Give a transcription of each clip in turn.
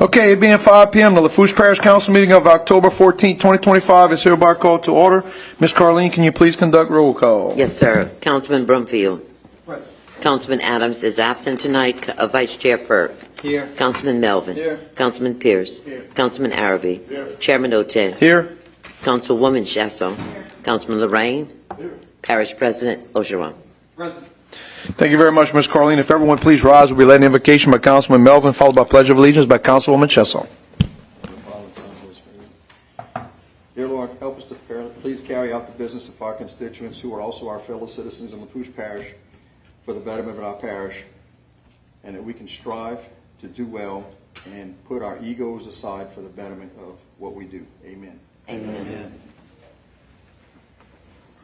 Okay, it being 5 p.m., the Lafourche Parish Council meeting of October 14, 2025 is hereby called to order. Ms. Carlene, can you please conduct roll call? Yes, sir. Councilman Brumfield. Present. Councilman Adams is absent tonight. Vice Chair Perk. Here. Councilman Melvin. Here. Councilman Pierce. Here. Councilman Arabi. Here. Chairman Oten. Here. Councilwoman Chasson. Here. Councilman Lorraine. Here. Parish President Ogeron. Present. Thank you very much, Ms. Carlene. If everyone please rise, we'll be led in invocation by Councilman Melvin, followed by Pledge of Allegiance by Councilwoman Chesson. Dear Lord, help us to please carry out the business of our constituents who are also our fellow citizens in Lafourche Parish for the betterment of our parish, and that we can strive to do well and put our egos aside for the betterment of what we do. Amen. Amen. Amen.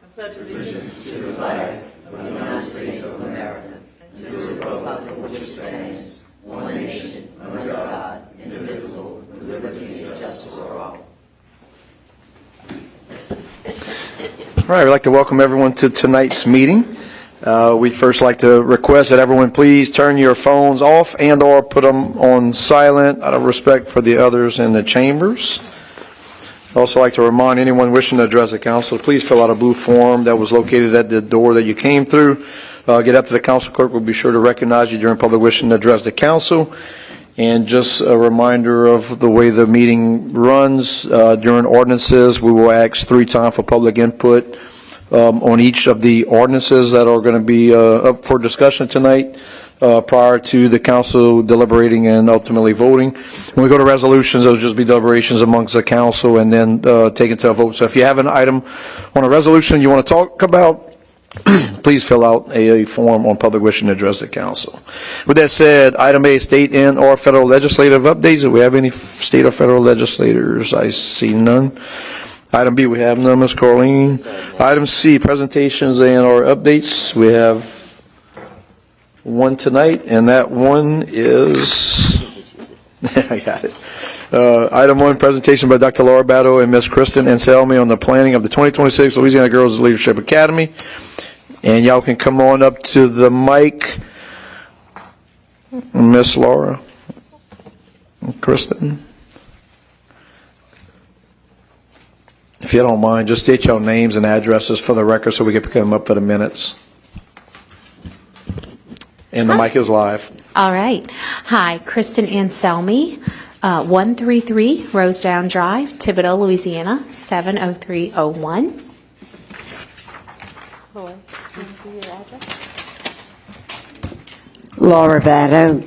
I pledge allegiance To the flag of the United States of America, and to the republic for which it stands, one nation, under God, indivisible, with liberty and justice for all. All right, we'd like to welcome everyone to tonight's meeting. We'd first like to request that everyone please turn your phones off and or put them on silent out of respect for the others in the chambers. I'd also like to remind anyone wishing to address the council, please fill out a blue form that was located at the door that you came through. Get up to the council clerk. We'll be sure to recognize you during public wishing to address the council. And just a reminder of the way the meeting runs. During ordinances, we will ask 3 times for public input on each of the ordinances that are going to be up for discussion tonight prior to the council deliberating and ultimately voting. When we go to resolutions, it'll just be deliberations amongst the council and then taken to a vote. So if you have an item on a resolution you want to talk about, please fill out a form on public wishing to address the council. With that said, item A, state and or federal legislative updates. Do we have any state or federal legislators? I see none. Item B, we have none, Ms. Carlene. Item C, presentations and or updates. We have one tonight, and that one is, I got it. Item 1, presentation by Dr. Laura Batto and Ms. Kristen Anselmi on the planning of the 2026 Louisiana Girls Leadership Academy. And y'all can come on up to the mic, Miss Laura, Kristen. If you don't mind, just state your names and addresses for the record so we can pick them up for the minutes. And the mic is live. All right. Hi, Kristen Anselmi, 133 Rosedown Drive, Thibodaux, Louisiana, 70301. Laura Batto,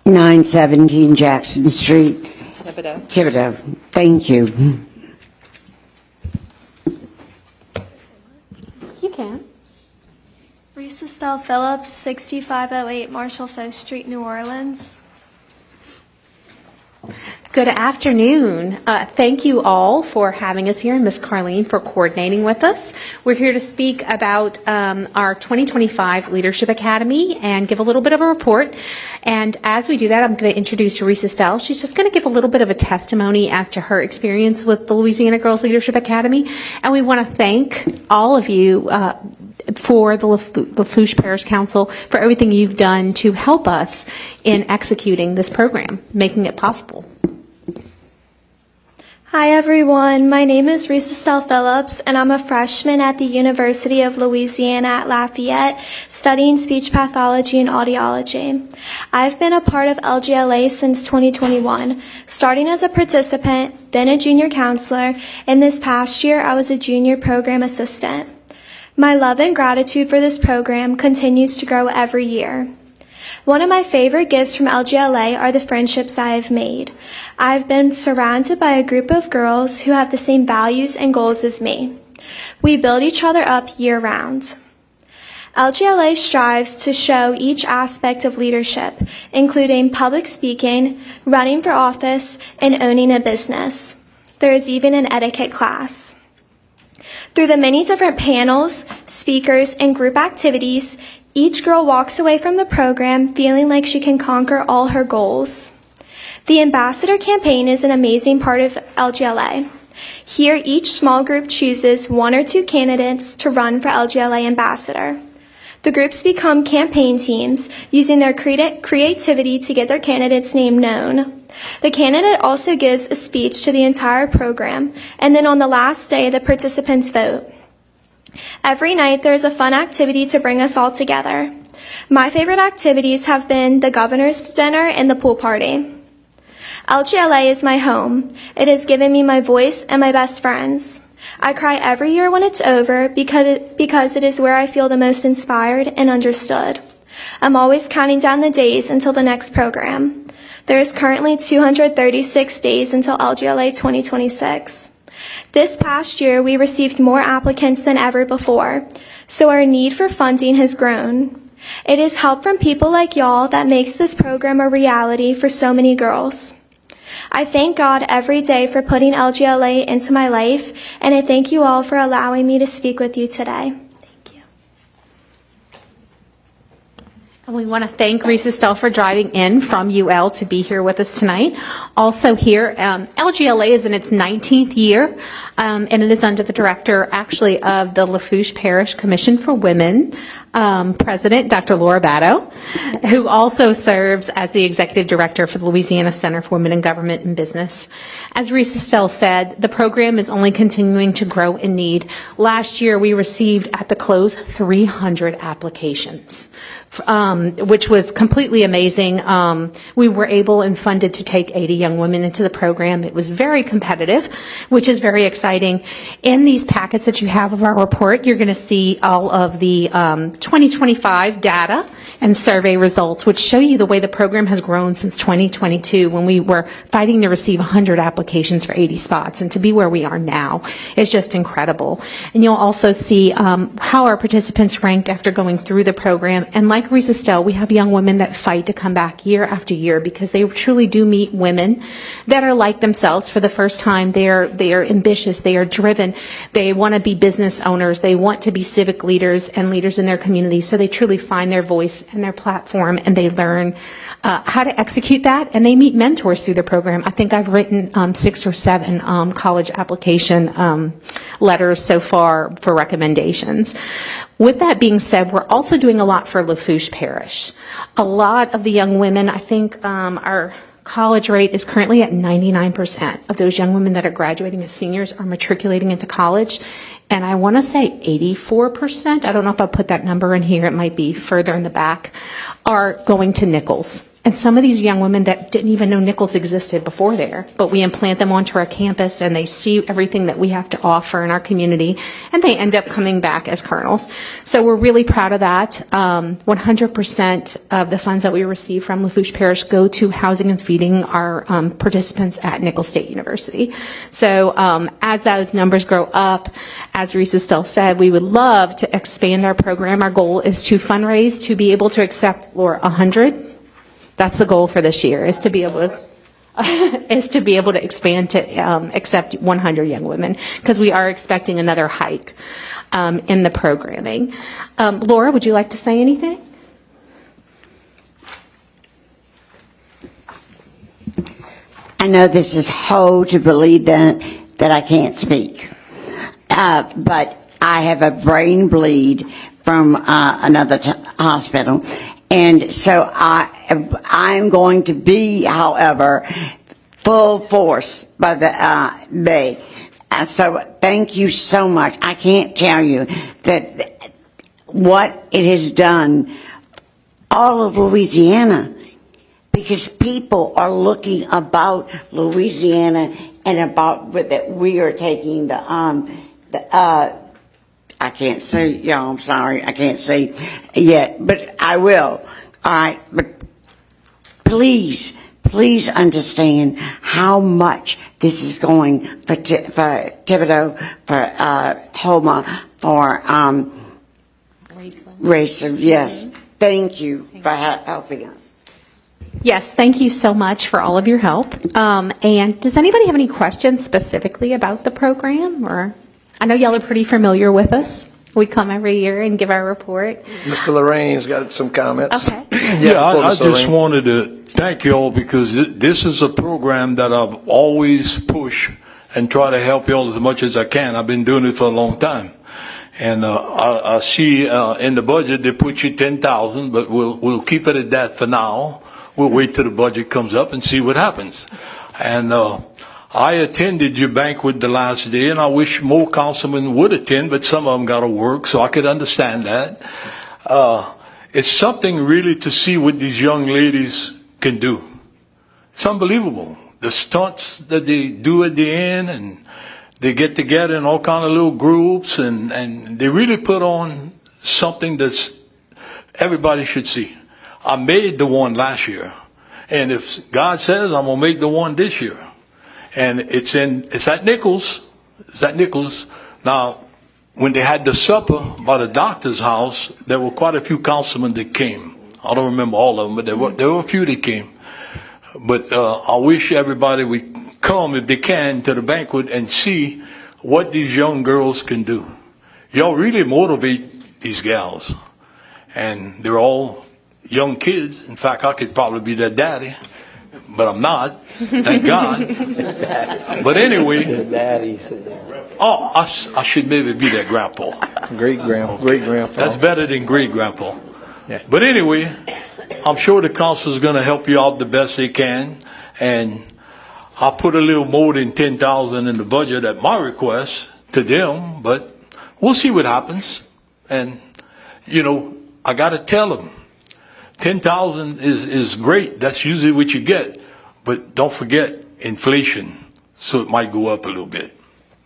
917 Jackson Street, Thibodaux. Thank you. You can. Risa Stell Phillips, 6508 Marshall Foch Street, New Orleans. Good afternoon. Thank you all for having us here, and Ms. Carlene for coordinating with us. We're here to speak about our 2025 Leadership Academy and give a little bit of a report. And as we do that, I'm going to introduce Risa Stell. She's just going to give a little bit of a testimony as to her experience with the Louisiana Girls Leadership Academy. And we want to thank all of you for the Lafourche Parish Council for everything you've done to help us in executing this program, making it possible. Hi everyone, my name is Risa Stell Phillips and I'm a freshman at the University of Louisiana at Lafayette studying speech pathology and audiology. I've been a part of LGLA since 2021, starting as a participant, then a junior counselor, and this past year I was a junior program assistant. My love and gratitude for this program continues to grow every year. One of my favorite gifts from LGLA are the friendships I have made. I've been surrounded by a group of girls who have the same values and goals as me. We build each other up year-round. LGLA strives to show each aspect of leadership, including public speaking, running for office, and owning a business. There is even an etiquette class. Through the many different panels, speakers, and group activities, each girl walks away from the program feeling like she can conquer all her goals. The Ambassador campaign is an amazing part of LGLA. Here, each small group chooses 1 or 2 candidates to run for LGLA Ambassador. The groups become campaign teams, using their creativity to get their candidate's name known. The candidate also gives a speech to the entire program, and then on the last day, the participants vote. Every night, there is a fun activity to bring us all together. My favorite activities have been the governor's dinner and the pool party. LGLA is my home. It has given me my voice and my best friends. I cry every year when it's over because it is where I feel the most inspired and understood. I'm always counting down the days until the next program. There is currently 236 days until LGLA 2026. This past year, we received more applicants than ever before, so our need for funding has grown. It is help from people like y'all that makes this program a reality for so many girls. I thank God every day for putting LGLA into my life, and I thank you all for allowing me to speak with you today. Thank you. And we want to thank Reese Estelle for driving in from UL to be here with us tonight. Also here, LGLA is in its 19th year, and it is under the director, actually, of the Lafourche Parish Commission for Women, President Dr. Laura Batto, who also serves as the executive director for the Louisiana Center for Women in Government and Business. As Reese Estelle said, the program is only continuing to grow in need. Last year, we received at the close 300 applications, which was completely amazing. We were able and funded to take 80 young women into the program. It was very competitive, which is very exciting. In these packets that you have of our report, you're going to see all of the 2025 data and survey results, which show you the way the program has grown since 2022, when we were fighting to receive 100 applications for 80 spots, and to be where we are now is just incredible. And you'll also see how our participants rank after going through the program. And like Reese Estelle, we have young women that fight to come back year after year because they truly do meet women that are like themselves for the first time. They are ambitious, they are driven, they want to be business owners, they want to be civic leaders and leaders in their community, so they truly find their voice and their platform, and they learn how to execute that, and they meet mentors through the program. I think I've written 6 or 7 college application letters so far for recommendations. With that being said, we're also doing a lot for Lafourche Parish. A lot of the young women, I think our college rate is currently at 99% of those young women that are graduating as seniors are matriculating into college. And I want to say 84%, I don't know if I put that number in here, it might be further in the back, are going to Nichols. And some of these young women that didn't even know Nichols existed before there, but we implant them onto our campus and they see everything that we have to offer in our community, and they end up coming back as colonels. So we're really proud of that. 100% of the funds that we receive from Lafourche Parish go to housing and feeding our participants at Nichols State University. So as those numbers grow up, as Reese Estelle said, we would love to expand our program. Our goal is to fundraise to be able to accept 100. That's the goal for this year, is to be able to expand to accept 100 young women, because we are expecting another hike in the programming. Laura, would you like to say anything? I know this is hard to believe that I can't speak, but I have a brain bleed from another hospital. And so I'm going to be, however, full force by the May. So thank you so much. I can't tell you that what it has done all of Louisiana, because people are looking about Louisiana and about that we are taking I can't say, y'all, I'm sorry, I can't say yet, but I will. All right, but please understand how much this is going for Thibodeau, for Homa, for Racer. Yes, thank you for helping us. Yes, thank you so much for all of your help. And does anybody have any questions specifically about the program? Or I know y'all are pretty familiar with us. We come every year and give our report. Mr. Lorraine's got some comments. Okay. Yeah, I just wanted to thank you all, because this is a program that I've always pushed and try to help you all as much as I can. I've been doing it for a long time. And I see in the budget they put you 10,000, but we'll keep it at that for now. We'll wait till the budget comes up and see what happens. And I attended your banquet the last day, and I wish more councilmen would attend, but some of them got to work, so I could understand that. It's something really to see what these young ladies can do. It's unbelievable. The stunts that they do at the end, and they get together in all kind of little groups, and they really put on something that's everybody should see. I made the one last year, and if God says, I'm gonna make the one this year. And it's at Nichols. It's at Nichols. Now, when they had the supper by the doctor's house, there were quite a few councilmen that came. I don't remember all of them, but there were a few that came. But I wish everybody would come, if they can, to the banquet and see what these young girls can do. Y'all really motivate these gals. And they're all young kids. In fact, I could probably be their daddy, but I'm not. Thank God. But anyway, I should maybe be their grandpa. Great grandpa. That's better than great grandpa. Yeah. But anyway, I'm sure the council is going to help you out the best they can, and I'll put a little more than 10,000 in the budget at my request to them, but we'll see what happens. And I got to tell them, 10,000 is great. That's usually what you get, but don't forget inflation, so it might go up a little bit.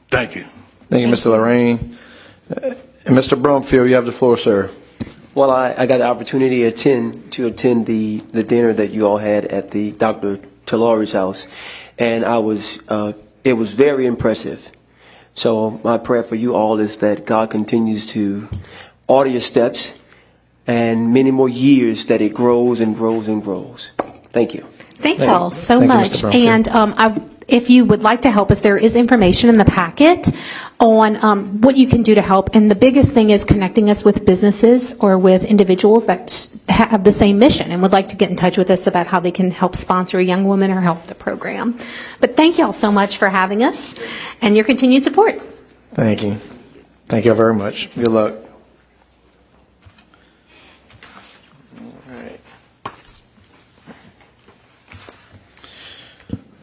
Thank you. Thank you, Mr. Lorraine. And Mr. Brumfield, you have the floor, sir. Well, I got the opportunity to attend the dinner that you all had at the Dr. Talori's house, and it was very impressive. So my prayer for you all is that God continues to order your steps, and many more years that it grows and grows and grows. Thank you. Thank you all so Thank you, much. Mr. Brumfield. And if you would like to help us, there is information in the packet on what you can do to help. And the biggest thing is connecting us with businesses or with individuals that have the same mission and would like to get in touch with us about how they can help sponsor a young woman or help the program. But thank you all so much for having us and your continued support. Thank you. Thank you very much. Good luck.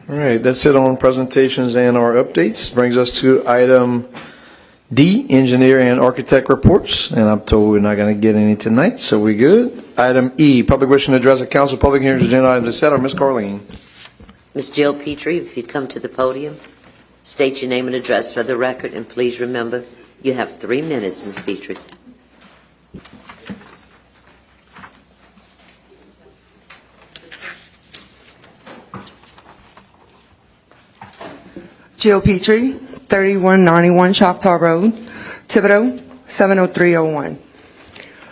All right, that's it on presentations and our updates. Brings us to item D, engineer and architect reports. And I'm told we're not going to get any tonight, so we good. Item E, public wishing to address a council public hearings agenda items, etc. Ms. Carleen. Ms. Jill Petrie, if you'd come to the podium, state your name and address for the record, and please remember you have 3 minutes, Ms. Petrie. Jill Petrie, 3191 Choctaw Road, Thibodeau, 70301.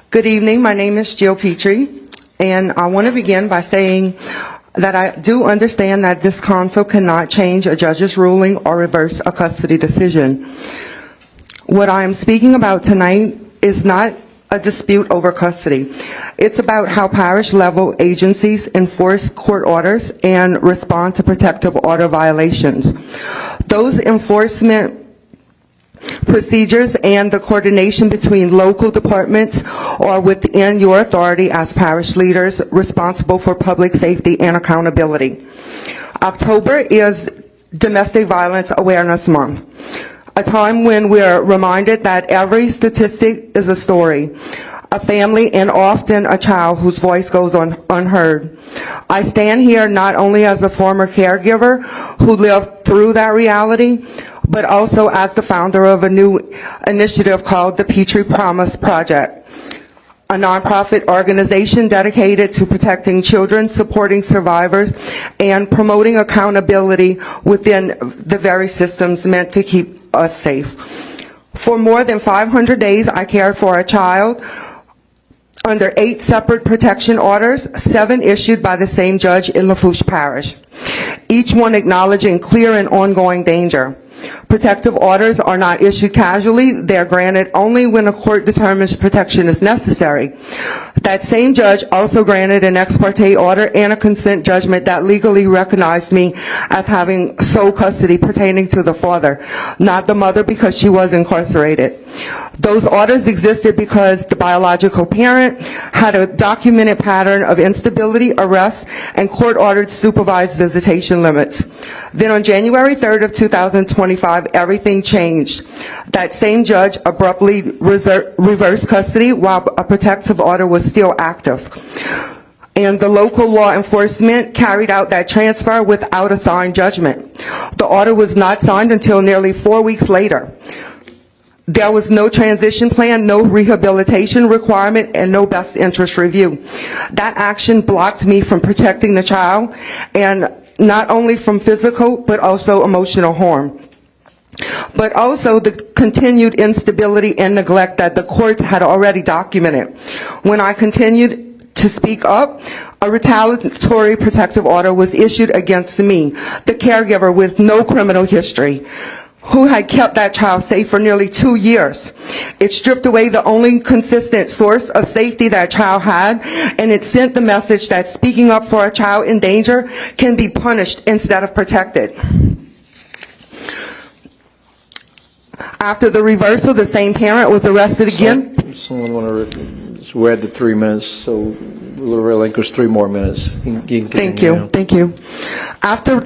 Good evening. My name is Jill Petrie, and I want to begin by saying that I do understand that this council cannot change a judge's ruling or reverse a custody decision. What I am speaking about tonight is not a dispute over custody. It's about how parish-level agencies enforce court orders and respond to protective order violations. Those enforcement procedures and the coordination between local departments are within your authority as parish leaders responsible for public safety and accountability. October is Domestic Violence Awareness Month, a time when we're reminded that every statistic is a story, a family, and often a child whose voice goes unheard. I stand here not only as a former caregiver who lived through that reality, but also as the founder of a new initiative called the Petrie Promise Project, a nonprofit organization dedicated to protecting children, supporting survivors, and promoting accountability within the very systems meant to keep us safe. For more than 500 days, I cared for a child under 8 separate protection orders, 7 issued by the same judge in Lafourche Parish, each one acknowledging clear and ongoing danger. Protective orders are not issued casually. They are granted only when a court determines protection is necessary. That same judge also granted an ex parte order and a consent judgment that legally recognized me as having sole custody pertaining to the father, not the mother, because she was incarcerated. Those orders existed because the biological parent had a documented pattern of instability, arrests, and court-ordered supervised visitation limits. Then on January 3rd of 2025, everything changed. That same judge abruptly reversed custody while a protective order was still active. And the local law enforcement carried out that transfer without a signed judgment. The order was not signed until nearly 4 weeks later. There was no transition plan, no rehabilitation requirement, and no best interest review. That action blocked me from protecting the child, and not only from physical, but also emotional harm. But also the continued instability and neglect that the courts had already documented. When I continued to speak up, a retaliatory protective order was issued against me, the caregiver with no criminal history, who had kept that child safe for nearly 2 years. It stripped away the only consistent source of safety that child had, and it sent the message that speaking up for a child in danger can be punished instead of protected. After the reversal, the same parent was arrested again. Someone want to, we're at the 3 minutes, so we'll relinquish 3 more minutes. You can Thank continue now. you, thank you. After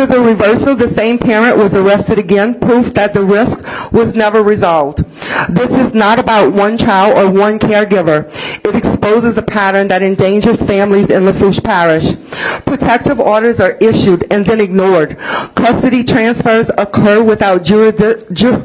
the reversal, the same parent was arrested again, proof that the risk was never resolved. This is not about one child or one caregiver. It exposes a pattern that endangers families in Lafourche Parish. Protective orders are issued and then ignored. Custody transfers occur without judicial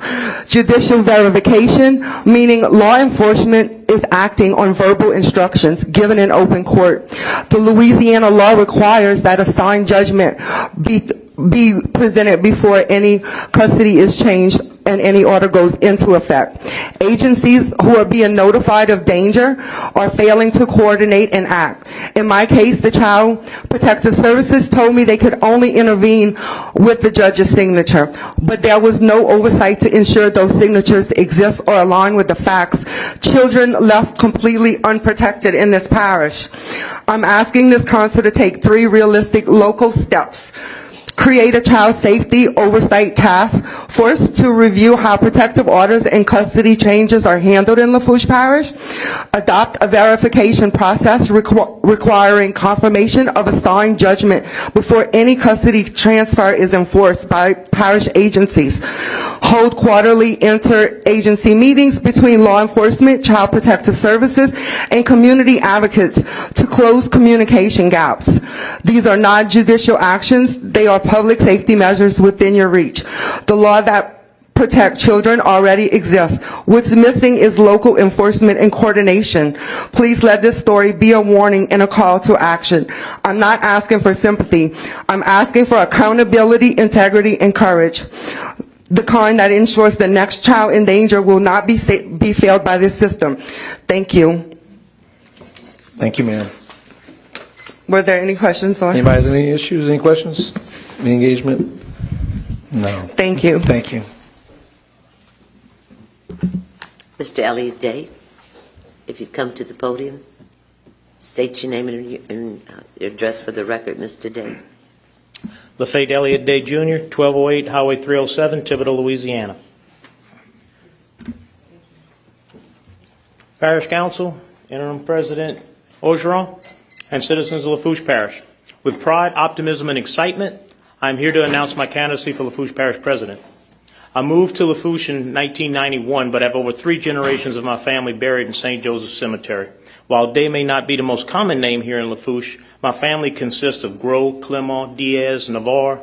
verification, meaning law enforcement is acting on verbal instructions given in open court. The Louisiana law requires that a signed judgment be presented before any custody is changed and any order goes into effect. Agencies who are being notified of danger are failing to coordinate and act. In my case, the Child Protective Services told me they could only intervene with the judge's signature, but there was no oversight to ensure those signatures exist or align with the facts. Children left completely unprotected in this parish. I'm asking this council to take 3 realistic local steps. Create a child safety oversight task force to review how protective orders and custody changes are handled in Lafourche Parish. Adopt a verification process requiring confirmation of a signed judgment before any custody transfer is enforced by parish agencies. Hold quarterly interagency meetings between law enforcement, child protective services, and community advocates to close communication gaps. These are not judicial actions. They are public safety measures within your reach. The law that protects children already exists. What's missing is local enforcement and coordination. Please let this story be a warning and a call to action. I'm not asking for sympathy. I'm asking for accountability, integrity, and courage. The kind that ensures the next child in danger will not be failed by this system. Thank you. Thank you, ma'am. Were there any questions? Anybody has any issues, any questions? Any engagement? No. Thank you. Thank you. Mr. Elliott Day, if you'd come to the podium, state your name and your address for the record, Mr. Day. Lafayette Elliott Day, Jr., 1208 Highway 307, Thibodaux, Louisiana. Parish Council, Interim President Orgeron, and citizens of Lafourche Parish. With pride, optimism, and excitement, I am here to announce my candidacy for Lafourche Parish President. I moved to Lafourche in 1991, but have over 3 generations of my family buried in St. Joseph Cemetery. While Day may not be the most common name here in Lafourche, my family consists of Gros, Clement, Diaz, Navarre.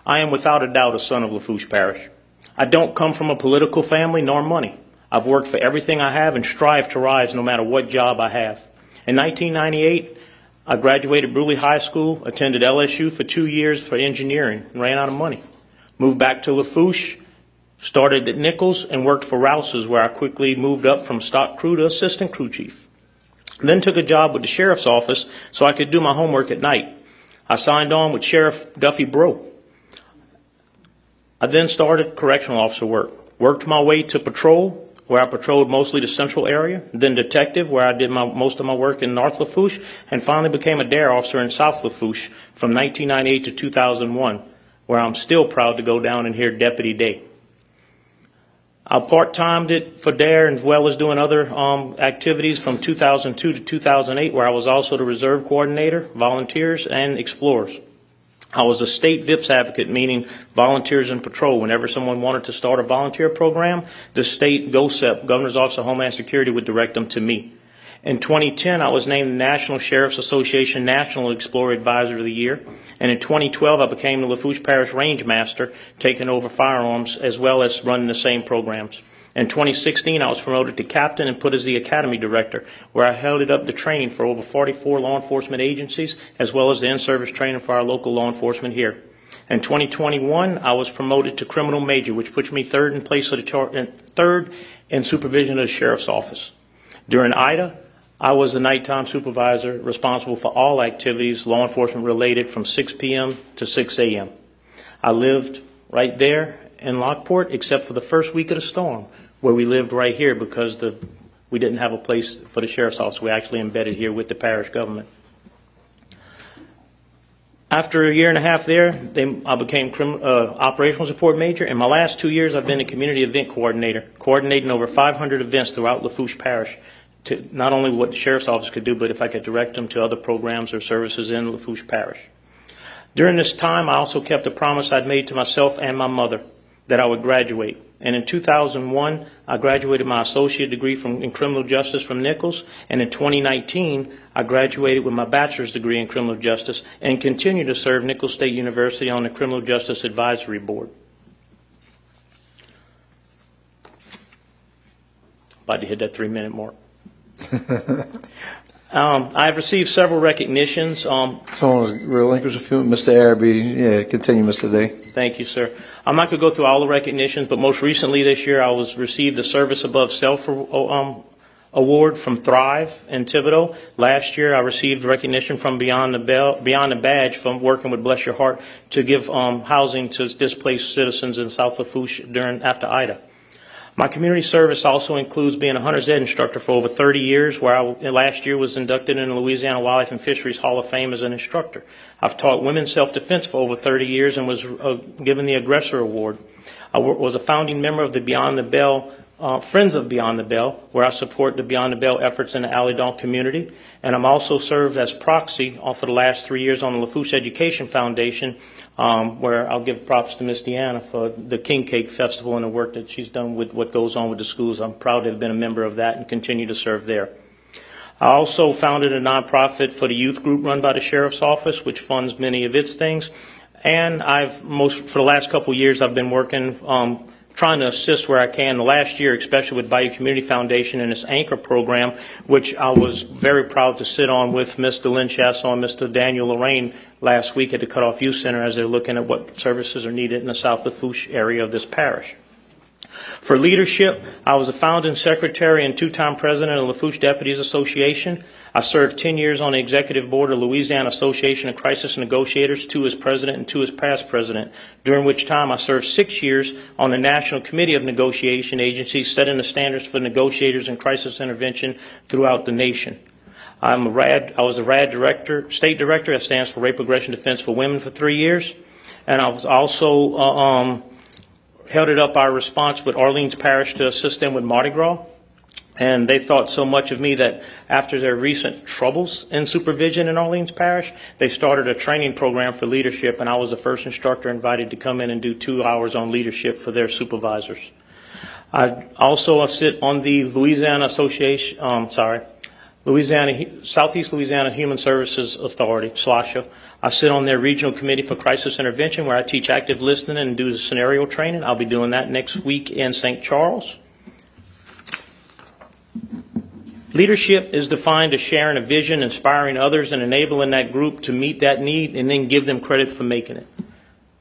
I am without a doubt a son of Lafourche Parish. I don't come from a political family nor money. I've worked for everything I have and strive to rise no matter what job I have. In 1998, I graduated Bruley High School, attended LSU for 2 years for engineering, and ran out of money. Moved back to Lafourche, started at Nichols, and worked for Rouse's, where I quickly moved up from stock crew to assistant crew chief. Then took a job with the sheriff's office so I could do my homework at night. I signed on with Sheriff Duffy Breaux. I then started correctional officer work. Worked my way to patrol, where I patrolled mostly the central area, then detective, where I did most of my work in North Lafourche, and finally became a dare officer in South Lafourche from 1998 to 2001, where I'm still proud to go down and hear Deputy Day. I part-timed it for DARE as well as doing other activities from 2002 to 2008, where I was also the reserve coordinator, volunteers, and explorers. I was a state VIPS advocate, meaning volunteers in patrol. Whenever someone wanted to start a volunteer program, the state GOSEP, Governor's Office of Homeland Security, would direct them to me. In 2010, I was named the National Sheriff's Association National Explorer Advisor of the Year. And in 2012, I became the Lafourche Parish Range Master, taking over firearms as well as running the same programs. In 2016, I was promoted to captain and put as the academy director, where I held up the training for over 44 law enforcement agencies, as well as the in-service training for our local law enforcement here. In 2021, I was promoted to criminal major, which puts me third in place of the third in supervision of the sheriff's office. During IDA, I was the nighttime supervisor responsible for all activities law enforcement related from 6 p.m. to 6 a.m. I lived right there in Lockport, except for the first week of the storm, where we lived right here because we didn't have a place for the sheriff's office. We actually embedded here with the parish government. After a year and a half there, I became operational support major. In my last 2 years, I've been a community event coordinator, coordinating over 500 events throughout Lafourche Parish, to not only what the sheriff's office could do, but if I could direct them to other programs or services in Lafourche Parish. During this time, I also kept a promise I'd made to myself and my mother that I would graduate. And in 2001, I graduated my associate degree in criminal justice from Nichols. And in 2019, I graduated with my bachelor's degree in criminal justice and continue to serve Nichols State University on the Criminal Justice Advisory Board. About to hit that 3-minute mark. I've received several recognitions. Someone was relinquish a few. Mr. Araby, yeah, continue, Mr. Day. Thank you, sir. I'm not going to go through all the recognitions, but most recently this year I received the Service Above Self Award from Thrive in Thibodaux. Last year I received recognition from Beyond the Badge from working with Bless Your Heart to give housing to displaced citizens in South Lafourche after Ida. My community service also includes being a hunter's ed instructor for over 30 years, where I last year was inducted in the Louisiana Wildlife and Fisheries Hall of Fame as an instructor. I've taught women's self-defense for over 30 years and was given the Aggressor Award. I was a founding member of the Beyond the Bell, Friends of Beyond the Bell, where I support the Beyond the Bell efforts in the Alidon community. And I'm also served as proxy for the last 3 years on the Lafourche Education Foundation, where I'll give props to Miss Deanna for the King Cake Festival and the work that she's done with what goes on with the schools. I'm proud to have been a member of that and continue to serve there. I also founded a nonprofit for the youth group run by the Sheriff's Office, which funds many of its things. And for the last couple of years, I've been working trying to assist where I can. The last year, especially with Bayou Community Foundation and its Anchor program, which I was very proud to sit on with Mr. Lynn Chasson and Mr. Daniel Lorraine last week at the Cutoff Youth Center as they're looking at what services are needed in the South Lafourche area of this parish. For leadership, I was a founding secretary and 2-time president of the Lafourche Deputies Association. I served 10 years on the executive board of Louisiana Association of Crisis Negotiators, 2 as president and 2 as past president, during which time I served 6 years on the National Committee of Negotiation Agencies, setting the standards for negotiators and crisis intervention throughout the nation. I was the RAD director, state director, that stands for Rape Aggression Defense for Women, for 3 years. And I was also headed up our response with Orleans Parish to assist them with Mardi Gras. And they thought so much of me that after their recent troubles in supervision in Orleans Parish, they started a training program for leadership, and I was the first instructor invited to come in and do 2 hours on leadership for their supervisors. I also sit on the Southeast Louisiana Human Services Authority, SLASHA. I sit on their regional committee for crisis intervention, where I teach active listening and do the scenario training. I'll be doing that next week in St. Charles. Leadership is defined as sharing a vision, inspiring others, and enabling that group to meet that need and then give them credit for making it.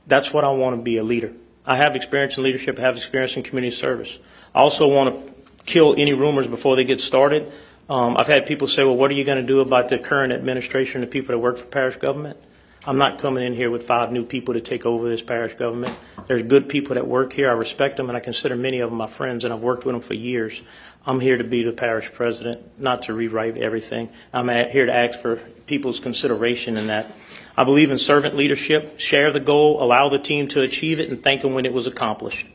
That's what I want to be, a leader. I have experience in leadership. I have experience in community service. I also want to kill any rumors before they get started. I've had people say, well, what are you going to do about the current administration and the people that work for parish government? I'm not coming in here with 5 new people to take over this parish government. There's good people that work here. I respect them, and I consider many of them my friends, and I've worked with them for years. I'm here to be the parish president, not to rewrite everything. I'm here to ask for people's consideration in that. I believe in servant leadership. Share the goal, allow the team to achieve it, and thank them when it was accomplished.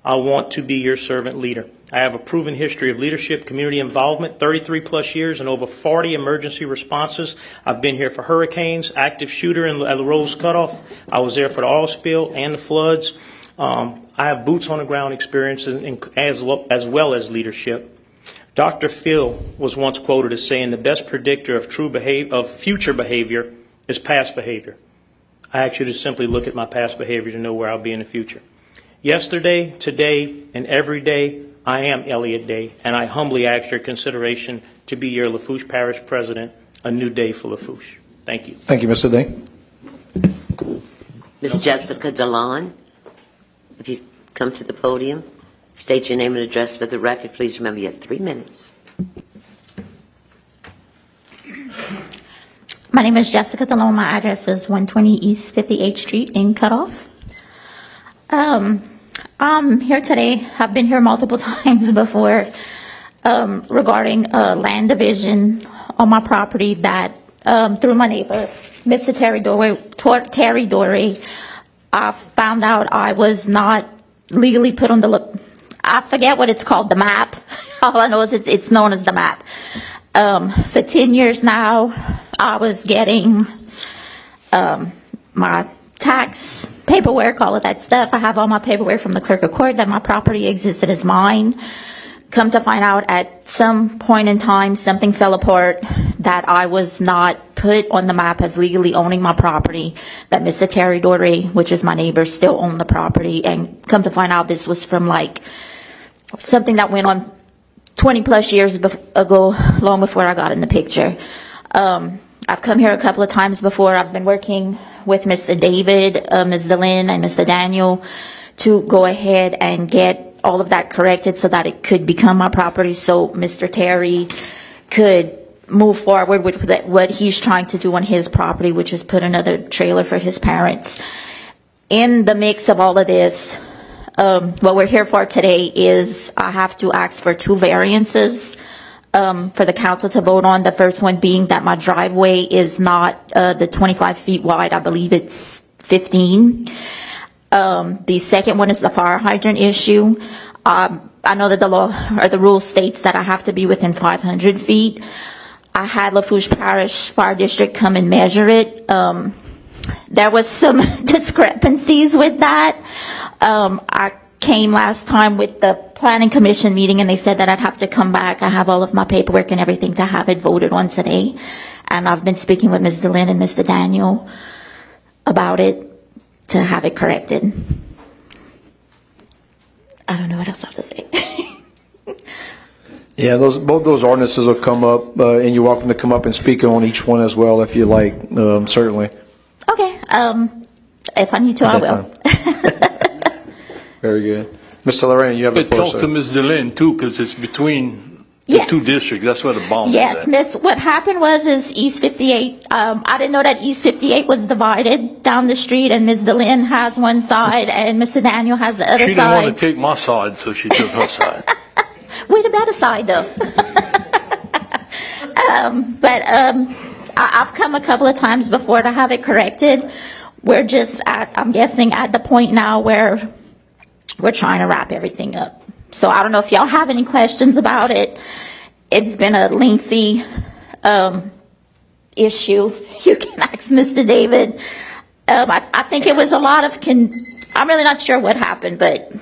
I want to be your servant leader. I have a proven history of leadership, community involvement, 33 plus years and over 40 emergency responses. I've been here for hurricanes, active shooter at the Rose Cutoff. I was there for the oil spill and the floods. I have boots on the ground experience as well as leadership. Dr. Phil was once quoted as saying the best predictor of future behavior is past behavior. I ask you to simply look at my past behavior to know where I'll be in the future. Yesterday, today, and every day, I am Elliot Day, and I humbly ask your consideration to be your Lafourche Parish President, a new day for Lafourche. Thank you. Thank you, Mr. Day. Ms. Jessica DeLon, if you come to the podium, state your name and address for the record. Please remember you have 3 minutes. My name is Jessica DeLone. My address is 120 East 58th Street in Cutoff. I'm here today. I've been here multiple times before regarding land division on my property that through my neighbor, Mr. Terry Dorey, I found out I was not legally put on I forget what it's called, the map. All I know is it's known as the map. For 10 years now, I was getting my tax paperwork, all of that stuff. I have all my paperwork from the clerk of court that my property existed as mine. Come to find out at some point in time, something fell apart, that I was not put on the map as legally owning my property, that Mr. Terry Dorey, which is my neighbor, still owned the property. And come to find out this was from like something that went on 20 plus years ago, long before I got in the picture. I've come here a couple of times before. I've been working with Mr. David, Ms. Lynn, and Mr. Daniel to go ahead and get all of that corrected so that it could become my property, so Mr. Terry could move forward with what he's trying to do on his property, which is put another trailer for his parents. In the mix of all of this, what we're here for today is I have to ask for 2 variances for the council to vote on. The first one being that my driveway is not the 25 feet wide. I believe it's 15. The second one is the fire hydrant issue. I know that the law or the rule states that I have to be within 500 feet. I had Lafourche Parish Fire District come and measure it. There was some discrepancies with that. I came last time with the planning commission meeting and they said that I'd have to come back. I have all of my paperwork and everything to have it voted on today. And I've been speaking with Ms. Lynn and Mr. Daniel about it to have it corrected. I don't know what else I have to say. Yeah, both those ordinances will come up, and you're welcome to come up and speak on each one as well if you like, certainly. Okay, if I need to, I will. Very good. Mr. Lorraine, you have the floor, Talk sir. to Ms. DeLynn, too, because it's between the Yes. 2 districts. That's where the bomb Yes, is at. Miss. What happened is East 58. I didn't know that East 58 was divided down the street, and Ms. DeLynn has one side, and Mr. Daniel has the other She didn't want side. to take my side, so she took her side. We're the better side, though. I've come a couple of times before to have it corrected. We're just I'm guessing, at the point now where we're trying to wrap everything up. So I don't know if y'all have any questions about it. It's been a lengthy issue. You can ask Mr. David. I think it was a lot of I'm really not sure what happened, but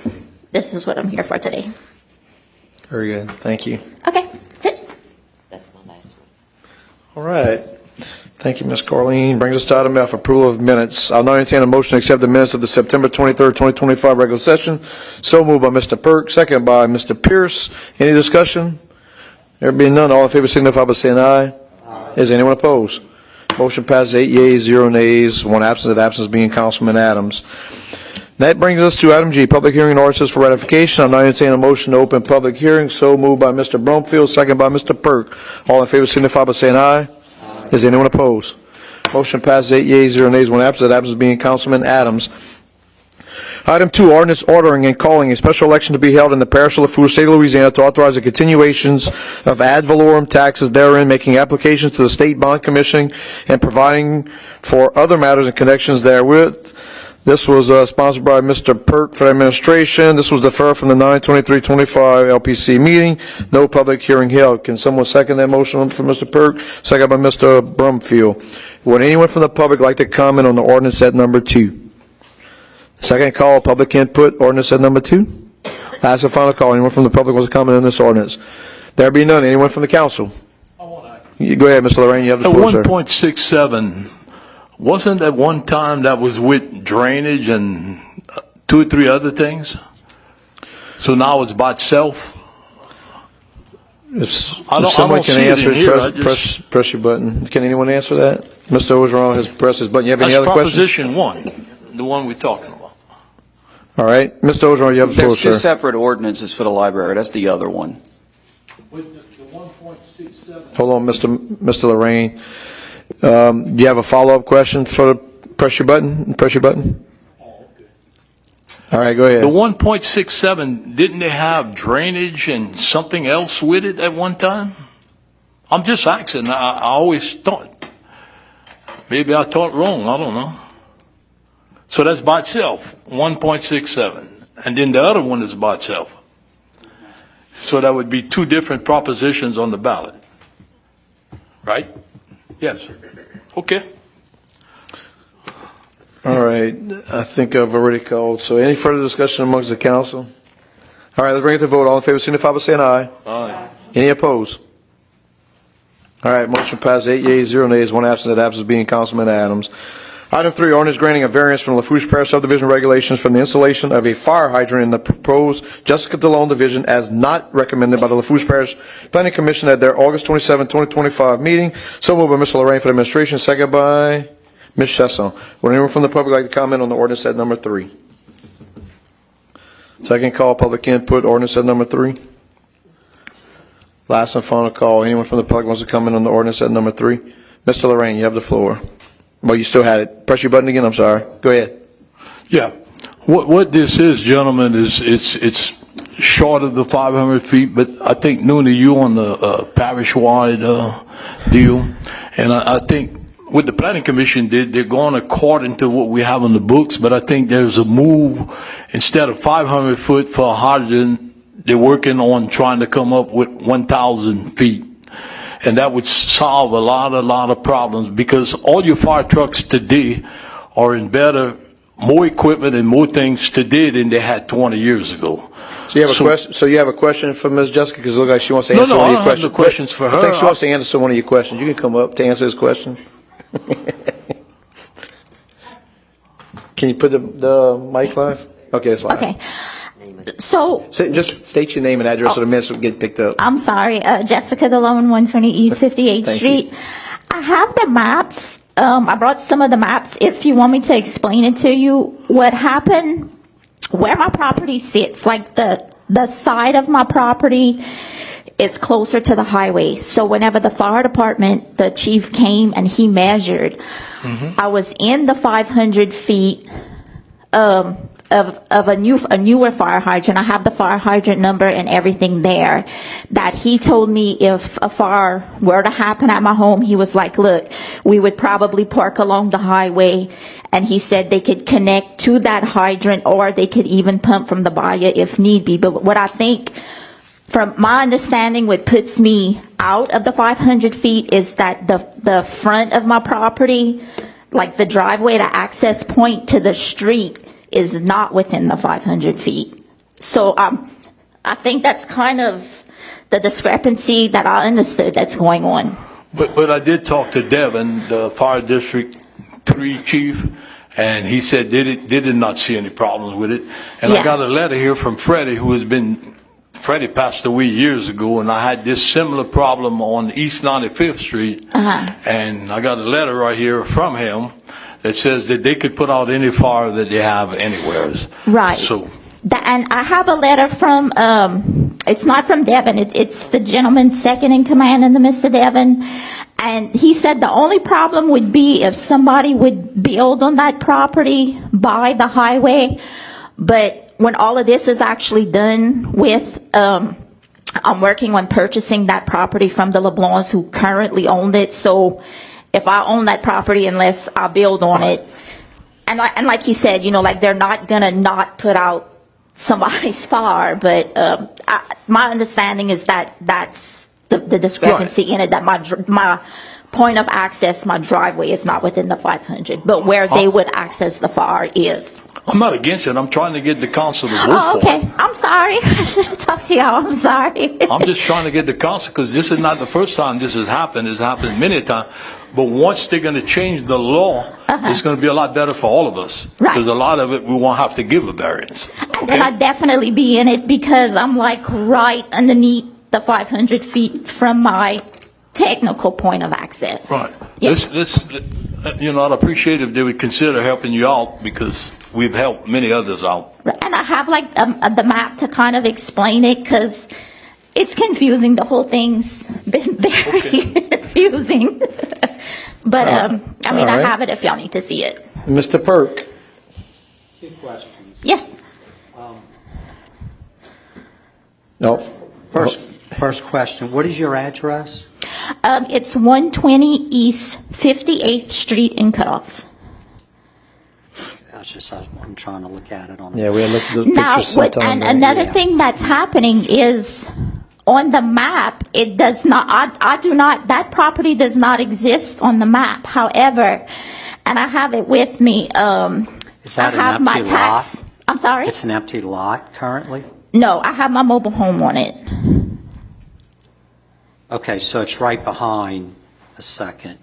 this is what I'm here for today. Very good. Thank you. Okay, that's it. That's my last one. All right. Thank you, Ms. Carleen. Brings us to item F, approval of minutes. I'll now entertain a motion to accept the minutes of the September 23rd, 2025 regular session. So moved by Mr. Perk, second by Mr. Pierce. Any discussion? There being none, all in favor signify by saying aye. Aye. Is anyone opposed? Motion passes 8 yeas, 0 nays, 1 absent. That absence being Councilman Adams. That brings us to item G, public hearing and ordinances for ratification. I'm now entertaining a motion to open public hearing. So moved by Mr. Brumfield, second by Mr. Perk. All in favor signify by saying aye. Is anyone opposed? Motion passes 8 yeas, 0 nays, 1 absent. That absent being Councilman Adams. Item 2, ordinance ordering and calling a special election to be held in the parish of Lafourche, state of Louisiana, to authorize the continuations of ad valorem taxes therein, making applications to the State Bond Commission, and providing for other matters and connections therewith. This was sponsored by Mr. Perk for the administration. This was deferred from the 9/23/25 LPC meeting. No public hearing held. Can someone second that motion for Mr. Perk? Second by Mr. Brumfield. Would anyone from the public like to comment on the ordinance at number 2? Second call, public input, ordinance at number 2. Last and final call. Anyone from the public wants to comment on this ordinance? There be none. Anyone from the council? Go ahead, Mr. Lorraine. You have the floor, sir. 1.67, wasn't at one time that was with drainage and 2 or 3 other things? So now it's by itself? If I don't someone can see it answer in it, here. press your button. Can anyone answer that? Mr. Ogeron has pressed his button. You have any That's other questions? Proposition 1, the one we're talking about. All right. Mr. Ogeron, you have the floor, There's two sir. separate ordinances for the library. That's the other one. Hold on, Mr. Lorraine. Do you have a follow-up question for press your button? Press your button. All right, go ahead. The 1.67, didn't they have drainage and something else with it at one time? I'm just asking. I always thought. Maybe I thought wrong. I don't know. So that's by itself, 1.67. And then the other one is by itself. So that would be 2 different propositions on the ballot. Right? Yes. Okay. All right. I think I've already called. So any further discussion amongst the council? All right, let's bring it to vote. All in favor, signify by saying aye. Aye. Any opposed? All right, motion passes 8 yeas, 0 nays, 1 absent. That absent being Councilman Adams. Item 3, ordinance granting a variance from Lafourche Parish subdivision regulations from the installation of a fire hydrant in the proposed Jessica DeLone division as not recommended by the Lafourche Parish Planning Commission at their August 27, 2025 meeting. So moved by Mr. Lorraine for the administration, second by Ms. Chesson. Would anyone from the public like to comment on the ordinance at number 3? Second call, public input, ordinance at number 3. Last and final call. Anyone from the public wants to comment on the ordinance at number 3? Mr. Lorraine, you have the floor. Well, you still had it. Press your button again. I'm sorry. Go ahead. Yeah. What this is, gentlemen, is it's short of the 500 feet, but I think, Noonie, you on the parish-wide deal. And I think what the Planning Commission did, they're going according to what we have on the books, but I think there's a move. Instead of 500 foot for a hydrant, they're working on trying to come up with 1,000 feet. And that would solve a lot of problems, because all your fire trucks today are in better, more equipment and more things today than they had 20 years ago. So you have a question. So you have a question for Ms. Jessica, because it looks like she wants to answer one of your questions. No, I don't have the questions for her. I think she wants to answer one of your questions. You can come up to answer his question. Can you put the mic live? Okay, it's live. Okay. So Just state your name and address so the minutes will get picked up. I'm sorry, Jessica DeLone, 120 East 58th Thank Street. you. I have the maps. I brought some of the maps. If you want me to explain it to you, what happened, where my property sits, like the side of my property is closer to the highway. So whenever the fire department, the chief came and he measured, I was in the 500 feet of a newer fire hydrant. I have the fire hydrant number and everything there, that he told me if a fire were to happen at my home, he was like, look, we would probably park along the highway, and he said they could connect to that hydrant, or they could even pump from the bayou if need be. But what I think, from my understanding, what puts me out of the 500 feet is that the front of my property, like the driveway, the access point to the street, is not within the 500 feet. So I think that's kind of the discrepancy that I understood that's going on. But I did talk to Devin, the Fire District 3 chief, and he said they did not see any problems with it. And Yeah. I got a letter here from Freddie, Freddie passed away years ago, and I had this similar problem on East 95th Street. And I got a letter right here from him that says that they could put out any fire that they have anywhere. Right. So, And I have a letter from, it's not from Devin, it's the gentleman second in command under Mr. Devin. And he said the only problem would be if somebody would build on that property by the highway. But when all of this is actually done with, I'm working on purchasing that property from the LeBlancs who currently own it. So if I own that property, unless I build on it, and like he said, like they're not gonna not put out somebody's fire, but my understanding is that that's the discrepancy in it, that my point of access, my driveway is not within the 500, but where they would access the fire is. I'm not against it. I'm trying to get the council to vote Oh, for okay. it. I'm sorry. I should have talked to y'all. I'm sorry. I'm just trying to get the council, because this is not the first time this has happened. It's happened many times. But once they're going to change the law, it's going to be a lot better for all of us. Right. Because a lot of it, we won't have to give a variance. And I'd definitely be in it because I'm like right underneath the 500 feet from my technical point of access. Right. Yeah. I'd appreciate if they would consider helping you out, because we've helped many others out. Right. And I have like the map to kind of explain it because it's confusing. The whole thing's been very confusing. But, I right. have it if y'all need to see it. Mr. Perk? Two questions. Yes. No. First question, what is your address? It's 120 East 58th Street in Cutoff. I'm trying to look at it on. Yeah, we had looked at the Now, pictures sometime. and another thing that's happening is on the map, it does not, I do not, that property does not exist on the map. However, and I have it with me, Is that I have an my empty tax. lot? I'm sorry? It's an empty lot currently? No, I have my mobile home on it. Okay, so it's right behind a second.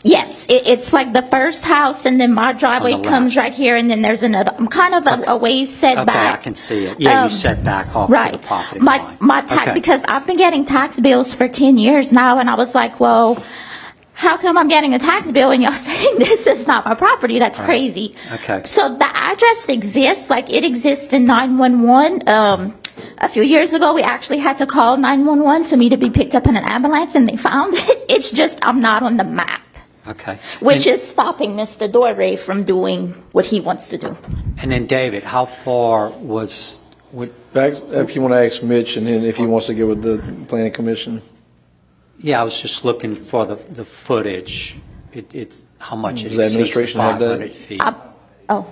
Yes, it's like the first house, and then my driveway On the comes left. right here, and then there's another. I'm kind of a ways set Okay, back. I can see it. Yeah, you set back off to Right. the property My line. tax, Okay. because I've been getting tax bills for 10 years now, and I was like, well, how come I'm getting a tax bill and y'all saying this is not my property? That's crazy. Okay. So the address exists, like it exists in 911. A few years ago, we actually had to call 911 for me to be picked up in an ambulance, and they found it. It's just I'm not on the map. Okay. Which is stopping Mr. Doré from doing what he wants to do. And then David, how far was, If you want to ask Mitch, and then if he wants to get with the planning commission. yeah, I was just looking for the footage. It's how much it Does the exceeds administration have that? 500 feet. Oh,